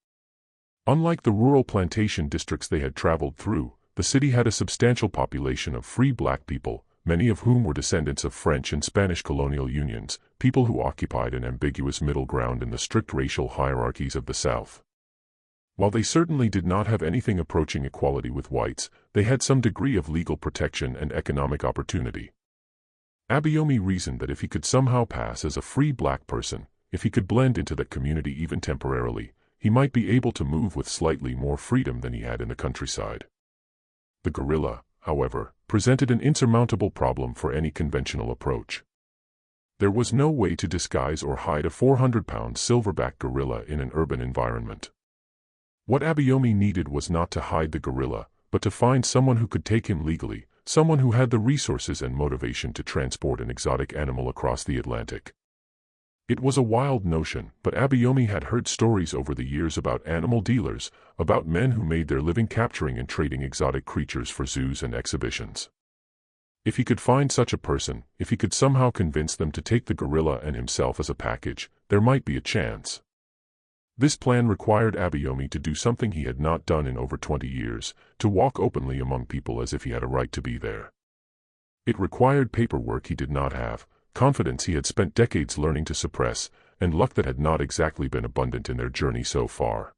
Unlike the rural plantation districts they had traveled through, the city had a substantial population of free black people, many of whom were descendants of French and Spanish colonial unions, people who occupied an ambiguous middle ground in the strict racial hierarchies of the South. While they certainly did not have anything approaching equality with whites, they had some degree of legal protection and economic opportunity. Abayomi reasoned that if he could somehow pass as a free black person, if he could blend into that community even temporarily, he might be able to move with slightly more freedom than he had in the countryside. The gorilla, however, presented an insurmountable problem for any conventional approach. There was no way to disguise or hide a 400-pound silverback gorilla in an urban environment. What Abayomi needed was not to hide the gorilla, but to find someone who could take him legally, someone who had the resources and motivation to transport an exotic animal across the Atlantic. It was a wild notion, but Abayomi had heard stories over the years about animal dealers, about men who made their living capturing and trading exotic creatures for zoos and exhibitions. If he could find such a person, if he could somehow convince them to take the gorilla and himself as a package, there might be a chance. This plan required Abayomi to do something he had not done in over 20 years, to walk openly among people as if he had a right to be there. It required paperwork he did not have, confidence he had spent decades learning to suppress, and luck that had not exactly been abundant in their journey so far.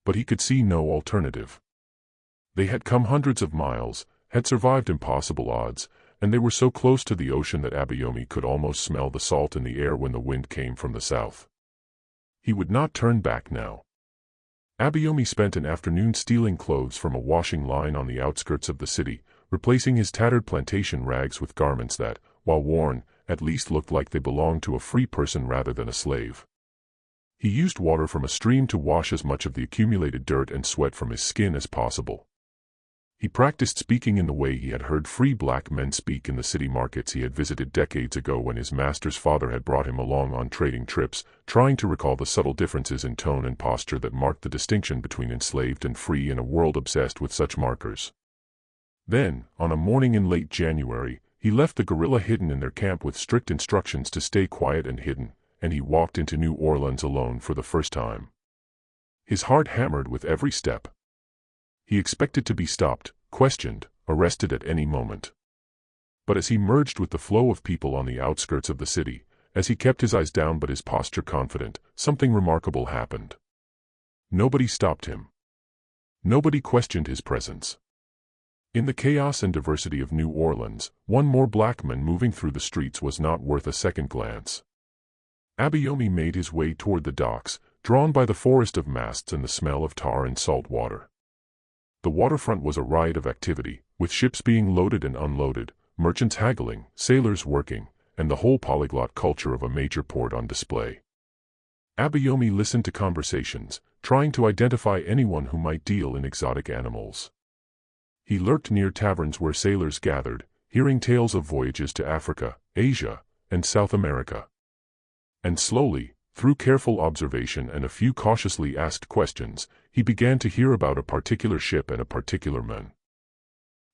But he could see no alternative. They had come hundreds of miles, had survived impossible odds, and they were so close to the ocean that Abayomi could almost smell the salt in the air when the wind came from the south. He would not turn back now. Abayomi spent an afternoon stealing clothes from a washing line on the outskirts of the city, replacing his tattered plantation rags with garments that, while worn, at least looked like they belonged to a free person rather than a slave. He used water from a stream to wash as much of the accumulated dirt and sweat from his skin as possible. He practiced speaking in the way he had heard free black men speak in the city markets he had visited decades ago when his master's father had brought him along on trading trips, trying to recall the subtle differences in tone and posture that marked the distinction between enslaved and free in a world obsessed with such markers. Then, on a morning in late January, he left the guerrilla hidden in their camp with strict instructions to stay quiet and hidden, and he walked into New Orleans alone for the first time. His heart hammered with every step. He expected to be stopped, questioned, arrested at any moment. But as he merged with the flow of people on the outskirts of the city, as he kept his eyes down but his posture confident, something remarkable happened. Nobody stopped him. Nobody questioned his presence. In the chaos and diversity of New Orleans, one more black man moving through the streets was not worth a second glance. Abayomi made his way toward the docks, drawn by the forest of masts and the smell of tar and salt water. The waterfront was a riot of activity, with ships being loaded and unloaded, merchants haggling, sailors working, and the whole polyglot culture of a major port on display. Abayomi listened to conversations, trying to identify anyone who might deal in exotic animals. He lurked near taverns where sailors gathered, hearing tales of voyages to Africa, Asia, and South America. And slowly, through careful observation and a few cautiously asked questions, he began to hear about a particular ship and a particular man.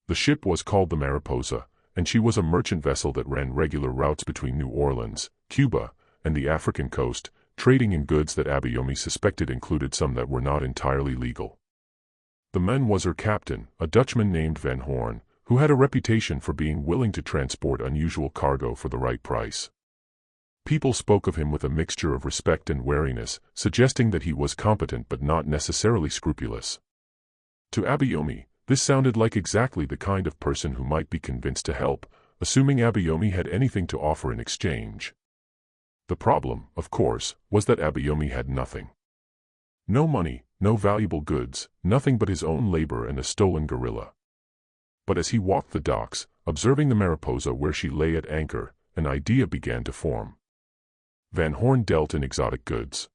The ship was called the Mariposa, and she was a merchant vessel that ran regular routes between New Orleans, Cuba, and the African coast, trading in goods that Abayomi suspected included some that were not entirely legal. The man was her captain, a Dutchman named Van Horn, who had a reputation for being willing to transport unusual cargo for the right price. People spoke of him with a mixture of respect and wariness, suggesting that he was competent but not necessarily scrupulous. To Abayomi, this sounded like exactly the kind of person who might be convinced to help, assuming Abayomi had anything to offer in exchange. The problem, of course, was that Abayomi had nothing. No money, no valuable goods, nothing but his own labor and a stolen gorilla. But as he walked the docks, observing the Mariposa where she lay at anchor, an idea began to form. Van Horn dealt in exotic goods.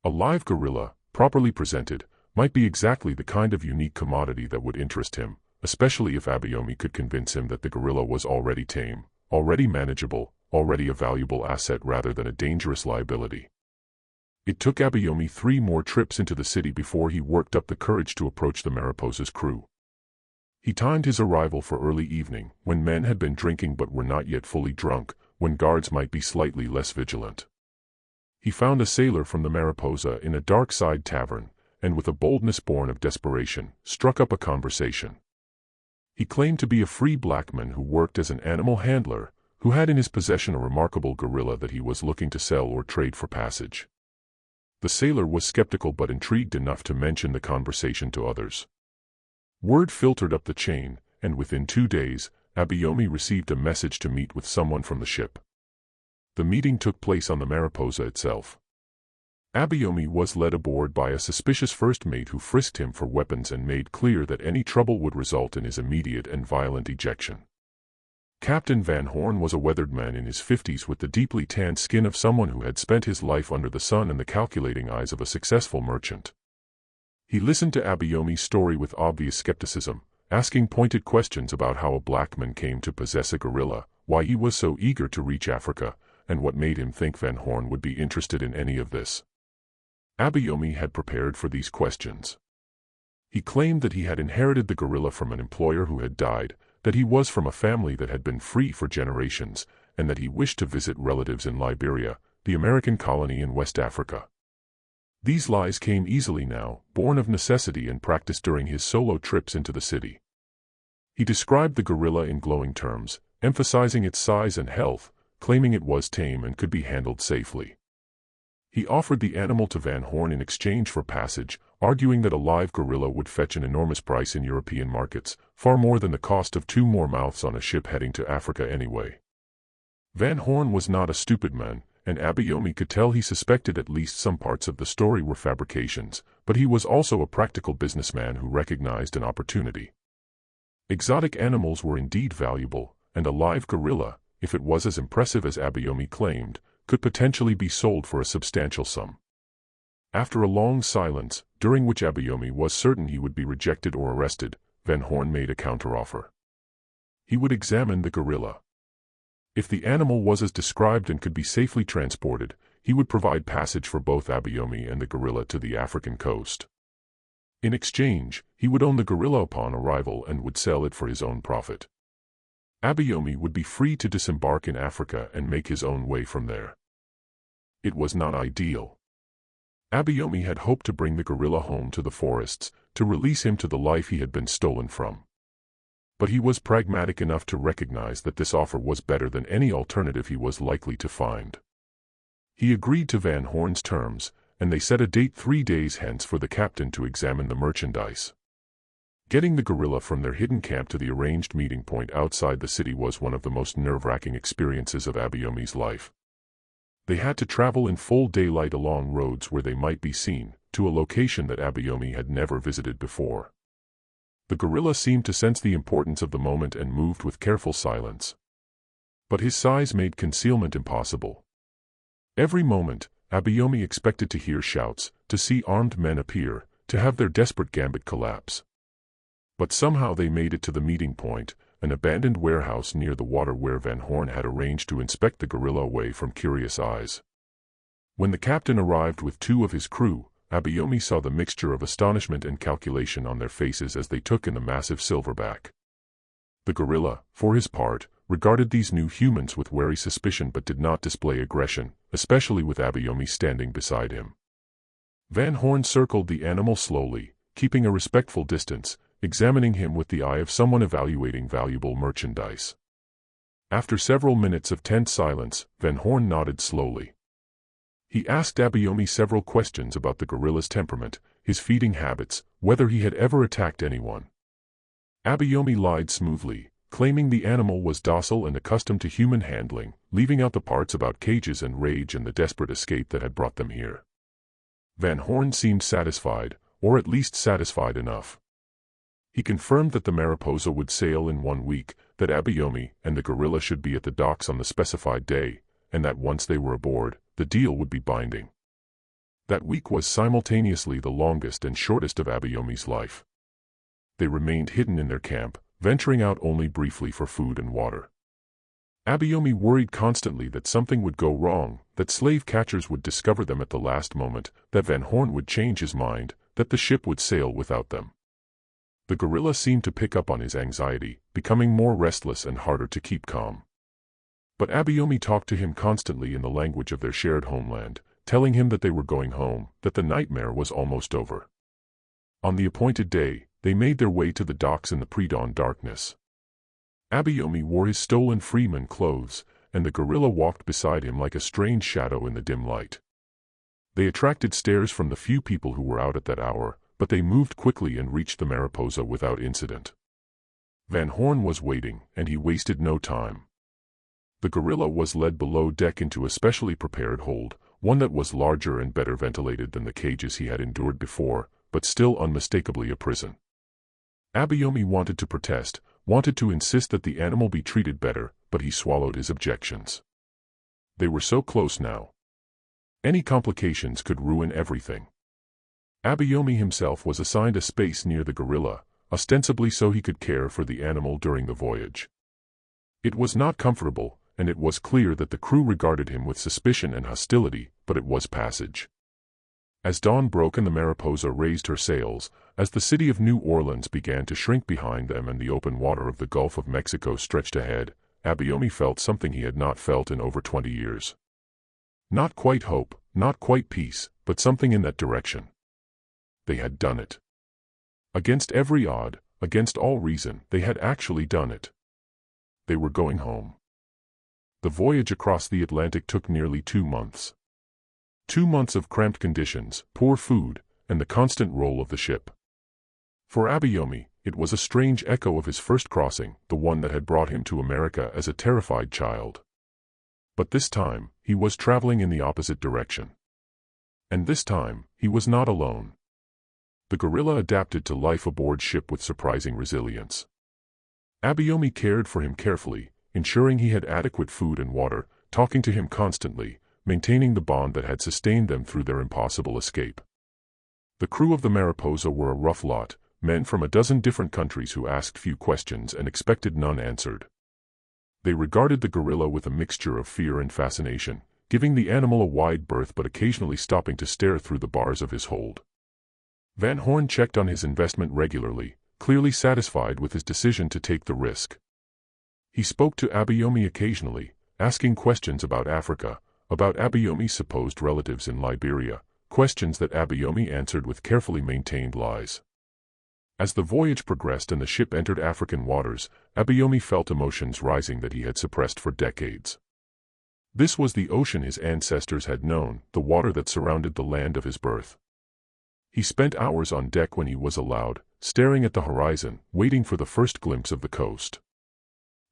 A live gorilla, properly presented, might be exactly the kind of unique commodity that would interest him, especially if Abayomi could convince him that the gorilla was already tame, already manageable, already a valuable asset rather than a dangerous liability. It took Abayomi 3 more trips into the city before he worked up the courage to approach the Mariposa's crew. He timed his arrival for early evening, when men had been drinking but were not yet fully drunk, when guards might be slightly less vigilant. He found a sailor from the Mariposa in a dark side tavern, and with a boldness born of desperation, struck up a conversation. He claimed to be a free black man who worked as an animal handler, who had in his possession a remarkable gorilla that he was looking to sell or trade for passage. The sailor was skeptical but intrigued enough to mention the conversation to others. Word filtered up the chain, and within 2 days, Abayomi received a message to meet with someone from the ship. The meeting took place on the Mariposa itself. Abayomi was led aboard by a suspicious first mate who frisked him for weapons and made clear that any trouble would result in his immediate and violent ejection. Captain Van Horn was a weathered man in his 50s with the deeply tanned skin of someone who had spent his life under the sun and the calculating eyes of a successful merchant. He listened to Abayomi's story with obvious skepticism, asking pointed questions about how a black man came to possess a gorilla, why he was so eager to reach Africa, and what made him think Van Horn would be interested in any of this. Abayomi had prepared for these questions. He claimed that he had inherited the gorilla from an employer who had died, that he was from a family that had been free for generations, and that he wished to visit relatives in Liberia, the American colony in West Africa. These lies came easily now, born of necessity and practiced during his solo trips into the city. He described the gorilla in glowing terms, emphasizing its size and health, claiming it was tame and could be handled safely. He offered the animal to Van Horn in exchange for passage, arguing that a live gorilla would fetch an enormous price in European markets, far more than the cost of 2 more mouths on a ship heading to Africa anyway. Van Horn was not a stupid man, and Abayomi could tell he suspected at least some parts of the story were fabrications, but he was also a practical businessman who recognized an opportunity. Exotic animals were indeed valuable, and a live gorilla, if it was as impressive as Abayomi claimed, could potentially be sold for a substantial sum. After a long silence, during which Abayomi was certain he would be rejected or arrested, Van Horn made a counteroffer. He would examine the gorilla. If the animal was as described and could be safely transported, he would provide passage for both Abayomi and the gorilla to the African coast. In exchange, he would own the gorilla upon arrival and would sell it for his own profit. Abayomi would be free to disembark in Africa and make his own way from there. It was not ideal. Abayomi had hoped to bring the gorilla home to the forests, to release him to the life he had been stolen from. But he was pragmatic enough to recognize that this offer was better than any alternative he was likely to find. He agreed to Van Horn's terms, and they set a date 3 days hence for the captain to examine the merchandise. Getting the gorilla from their hidden camp to the arranged meeting point outside the city was one of the most nerve-wracking experiences of Abayomi's life. They had to travel in full daylight along roads where they might be seen, to a location that Abayomi had never visited before. The gorilla seemed to sense the importance of the moment and moved with careful silence. But his size made concealment impossible. Every moment, Abayomi expected to hear shouts, to see armed men appear, to have their desperate gambit collapse. But somehow they made it to the meeting point, an abandoned warehouse near the water where Van Horn had arranged to inspect the gorilla away from curious eyes. When the captain arrived with 2 of his crew, Abayomi saw the mixture of astonishment and calculation on their faces as they took in the massive silverback. The gorilla, for his part, regarded these new humans with wary suspicion but did not display aggression, especially with Abayomi standing beside him. Van Horn circled the animal slowly, keeping a respectful distance, examining him with the eye of someone evaluating valuable merchandise. After several minutes of tense silence, Van Horn nodded slowly. He asked Abayomi several questions about the gorilla's temperament, his feeding habits, whether he had ever attacked anyone. Abayomi lied smoothly, claiming the animal was docile and accustomed to human handling, leaving out the parts about cages and rage and the desperate escape that had brought them here. Van Horn seemed satisfied, or at least satisfied enough. He confirmed that the Mariposa would sail in 1 week, that Abayomi and the gorilla should be at the docks on the specified day, and that once they were aboard, the deal would be binding. That week was simultaneously the longest and shortest of Abayomi's life. They remained hidden in their camp, venturing out only briefly for food and water. Abayomi worried constantly that something would go wrong, that slave catchers would discover them at the last moment, that Van Horn would change his mind, that the ship would sail without them. The gorilla seemed to pick up on his anxiety, becoming more restless and harder to keep calm. But Abayomi talked to him constantly in the language of their shared homeland, telling him that they were going home, that the nightmare was almost over. On the appointed day, they made their way to the docks in the pre-dawn darkness. Abayomi wore his stolen freeman clothes, and the gorilla walked beside him like a strange shadow in the dim light. They attracted stares from the few people who were out at that hour, but they moved quickly and reached the Mariposa without incident. Van Horn was waiting, and he wasted no time. The gorilla was led below deck into a specially prepared hold, one that was larger and better ventilated than the cages he had endured before, but still unmistakably a prison. Abayomi wanted to protest, wanted to insist that the animal be treated better, but he swallowed his objections. They were so close now. Any complications could ruin everything. Abayomi himself was assigned a space near the gorilla, ostensibly so he could care for the animal during the voyage. It was not comfortable, and it was clear that the crew regarded him with suspicion and hostility, but it was passage. As dawn broke and the Mariposa raised her sails, As the city of New Orleans began to shrink behind them and the open water of the Gulf of Mexico stretched ahead, Abayomi felt something he had not felt in over 20 years. Not quite hope, not quite peace, but something in that direction. They had done it. Against every odd, against all reason, they had actually done it. They were going home. The voyage across the Atlantic took nearly 2 months. 2 months of cramped conditions, poor food, and the constant roll of the ship. For Abayomi, it was a strange echo of his first crossing, the one that had brought him to America as a terrified child. But this time, he was traveling in the opposite direction. And this time, he was not alone. The gorilla adapted to life aboard ship with surprising resilience. Abayomi cared for him carefully, ensuring he had adequate food and water, talking to him constantly, maintaining the bond that had sustained them through their impossible escape. The crew of the Mariposa were a rough lot, men from a dozen different countries who asked few questions and expected none answered. They regarded the gorilla with a mixture of fear and fascination, giving the animal a wide berth but occasionally stopping to stare through the bars of his hold. Van Horn checked on his investment regularly, clearly satisfied with his decision to take the risk. He spoke to Abayomi occasionally, asking questions about Africa, about Abayomi's supposed relatives in Liberia, questions that Abayomi answered with carefully maintained lies. As the voyage progressed and the ship entered African waters, Abayomi felt emotions rising that he had suppressed for decades. This was the ocean his ancestors had known, the water that surrounded the land of his birth. He spent hours on deck when he was allowed, staring at the horizon, waiting for the first glimpse of the coast.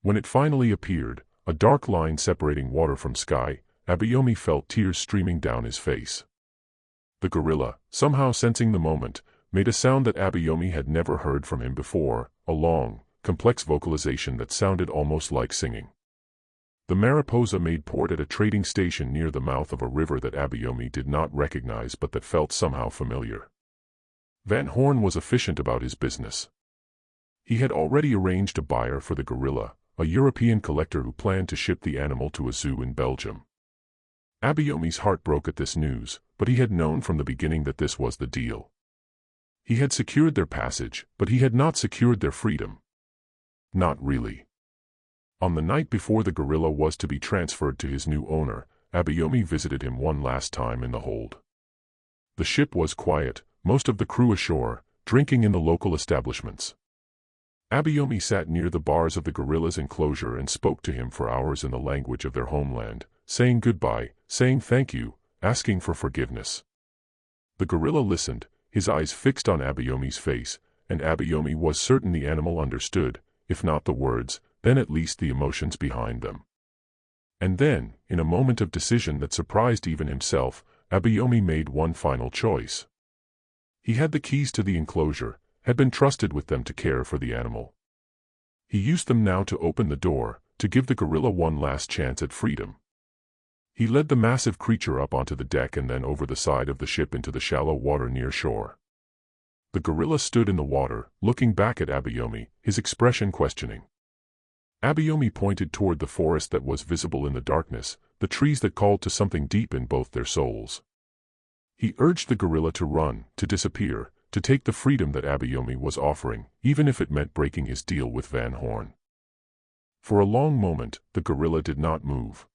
When it finally appeared, a dark line separating water from sky, Abayomi felt tears streaming down his face. The gorilla, somehow sensing the moment, made a sound that Abayomi had never heard from him before, a long, complex vocalization that sounded almost like singing. The Mariposa made port at a trading station near the mouth of a river that Abayomi did not recognize but that felt somehow familiar. Van Horn was efficient about his business. He had already arranged a buyer for the gorilla, a European collector who planned to ship the animal to a zoo in Belgium. Abayomi's heart broke at this news, but he had known from the beginning that this was the deal. He had secured their passage, but he had not secured their freedom. Not really. On the night before the gorilla was to be transferred to his new owner, Abayomi visited him one last time in the hold. The ship was quiet, most of the crew ashore, drinking in the local establishments. Abayomi sat near the bars of the gorilla's enclosure and spoke to him for hours in the language of their homeland, saying goodbye, saying thank you, asking for forgiveness. The gorilla listened, his eyes fixed on Abayomi's face, and Abayomi was certain the animal understood, if not the words, then at least the emotions behind them. And then, in a moment of decision that surprised even himself, Abayomi made one final choice. He had the keys to the enclosure, had been trusted with them to care for the animal. He used them now to open the door, to give the gorilla one last chance at freedom. He led the massive creature up onto the deck and then over the side of the ship into the shallow water near shore. The gorilla stood in the water, looking back at Abayomi, his expression questioning. Abayomi pointed toward the forest that was visible in the darkness, the trees that called to something deep in both their souls. He urged the gorilla to run, to disappear, to take the freedom that Abayomi was offering, even if it meant breaking his deal with Van Horn. For a long moment, the gorilla did not move.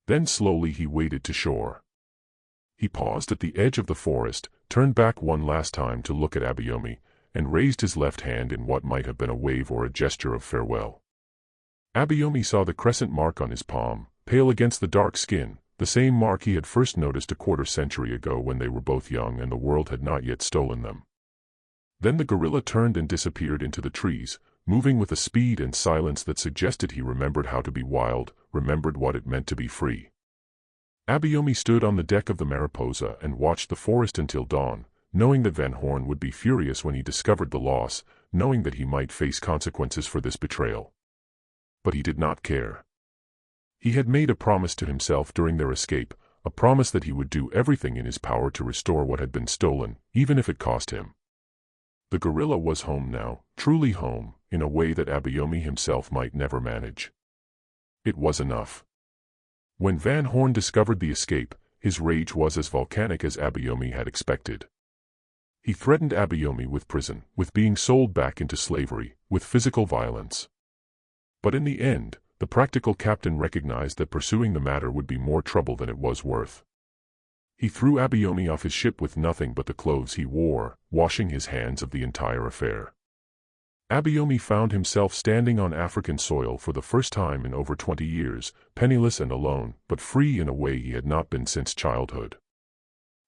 Then slowly he waded to shore. He paused at the edge of the forest, turned back one last time to look at Abayomi, and raised his left hand in what might have been a wave or a gesture of farewell. Abayomi saw the crescent mark on his palm, pale against the dark skin, the same mark he had first noticed a quarter-century ago when they were both young and the world had not yet stolen them. Then the gorilla turned and disappeared into the trees, moving with a speed and silence that suggested he remembered how to be wild, remembered what it meant to be free. Abayomi stood on the deck of the Mariposa and watched the forest until dawn, knowing that Van Horn would be furious when he discovered the loss, knowing that he might face consequences for this betrayal. But he did not care. He had made a promise to himself during their escape, a promise that he would do everything in his power to restore what had been stolen, even if it cost him. The gorilla was home now, truly home, in a way that Abayomi himself might never manage. It was enough. When Van Horn discovered the escape, his rage was as volcanic as Abayomi had expected. He threatened Abayomi with prison, with being sold back into slavery, with physical violence. But in the end, the practical captain recognized that pursuing the matter would be more trouble than it was worth. He threw Abayomi off his ship with nothing but the clothes he wore, washing his hands of the entire affair. Abayomi found himself standing on African soil for the first time in over 20 years, penniless and alone, but free in a way he had not been since childhood.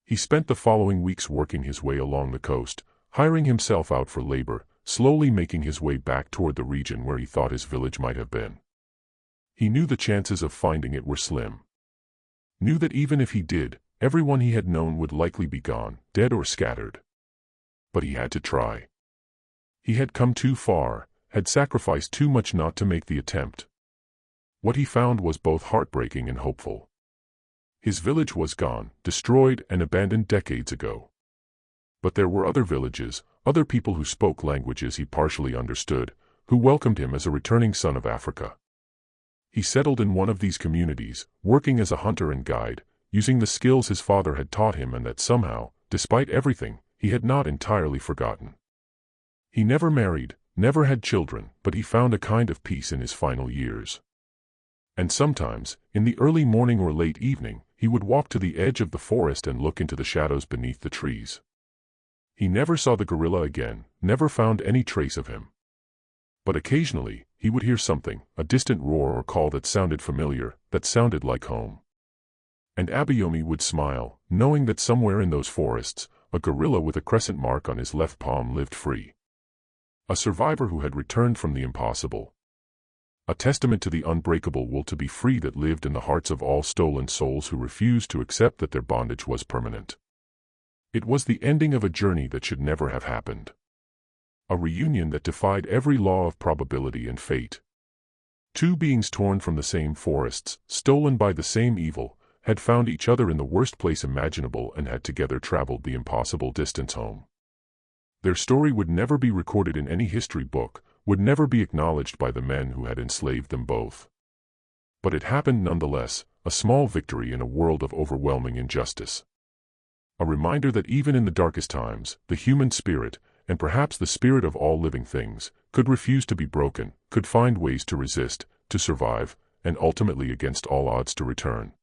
He spent the following weeks working his way along the coast, hiring himself out for labor, slowly making his way back toward the region where he thought his village might have been. He knew the chances of finding it were slim. Knew that even if he did, everyone he had known would likely be gone, dead or scattered. But he had to try. He had come too far, had sacrificed too much not to make the attempt. What he found was both heartbreaking and hopeful. His village was gone, destroyed and abandoned decades ago. But there were other villages, other people who spoke languages he partially understood, who welcomed him as a returning son of Africa. He settled in one of these communities, working as a hunter and guide, using the skills his father had taught him and that somehow, despite everything, he had not entirely forgotten. He never married, never had children, but he found a kind of peace in his final years. And sometimes, in the early morning or late evening, he would walk to the edge of the forest and look into the shadows beneath the trees. He never saw the gorilla again, never found any trace of him. But occasionally, he would hear something, a distant roar or call that sounded familiar, that sounded like home. And Abayomi would smile, knowing that somewhere in those forests, a gorilla with a crescent mark on his left palm lived free. A survivor who had returned from the impossible. A testament to the unbreakable will to be free that lived in the hearts of all stolen souls who refused to accept that their bondage was permanent. It was the ending of a journey that should never have happened. A reunion that defied every law of probability and fate. Two beings torn from the same forests, stolen by the same evil, had found each other in the worst place imaginable and had together traveled the impossible distance home. Their story would never be recorded in any history book, would never be acknowledged by the men who had enslaved them both. But it happened nonetheless, a small victory in a world of overwhelming injustice. A reminder that even in the darkest times, the human spirit, and perhaps the spirit of all living things, could refuse to be broken, could find ways to resist, to survive, and ultimately against all odds to return.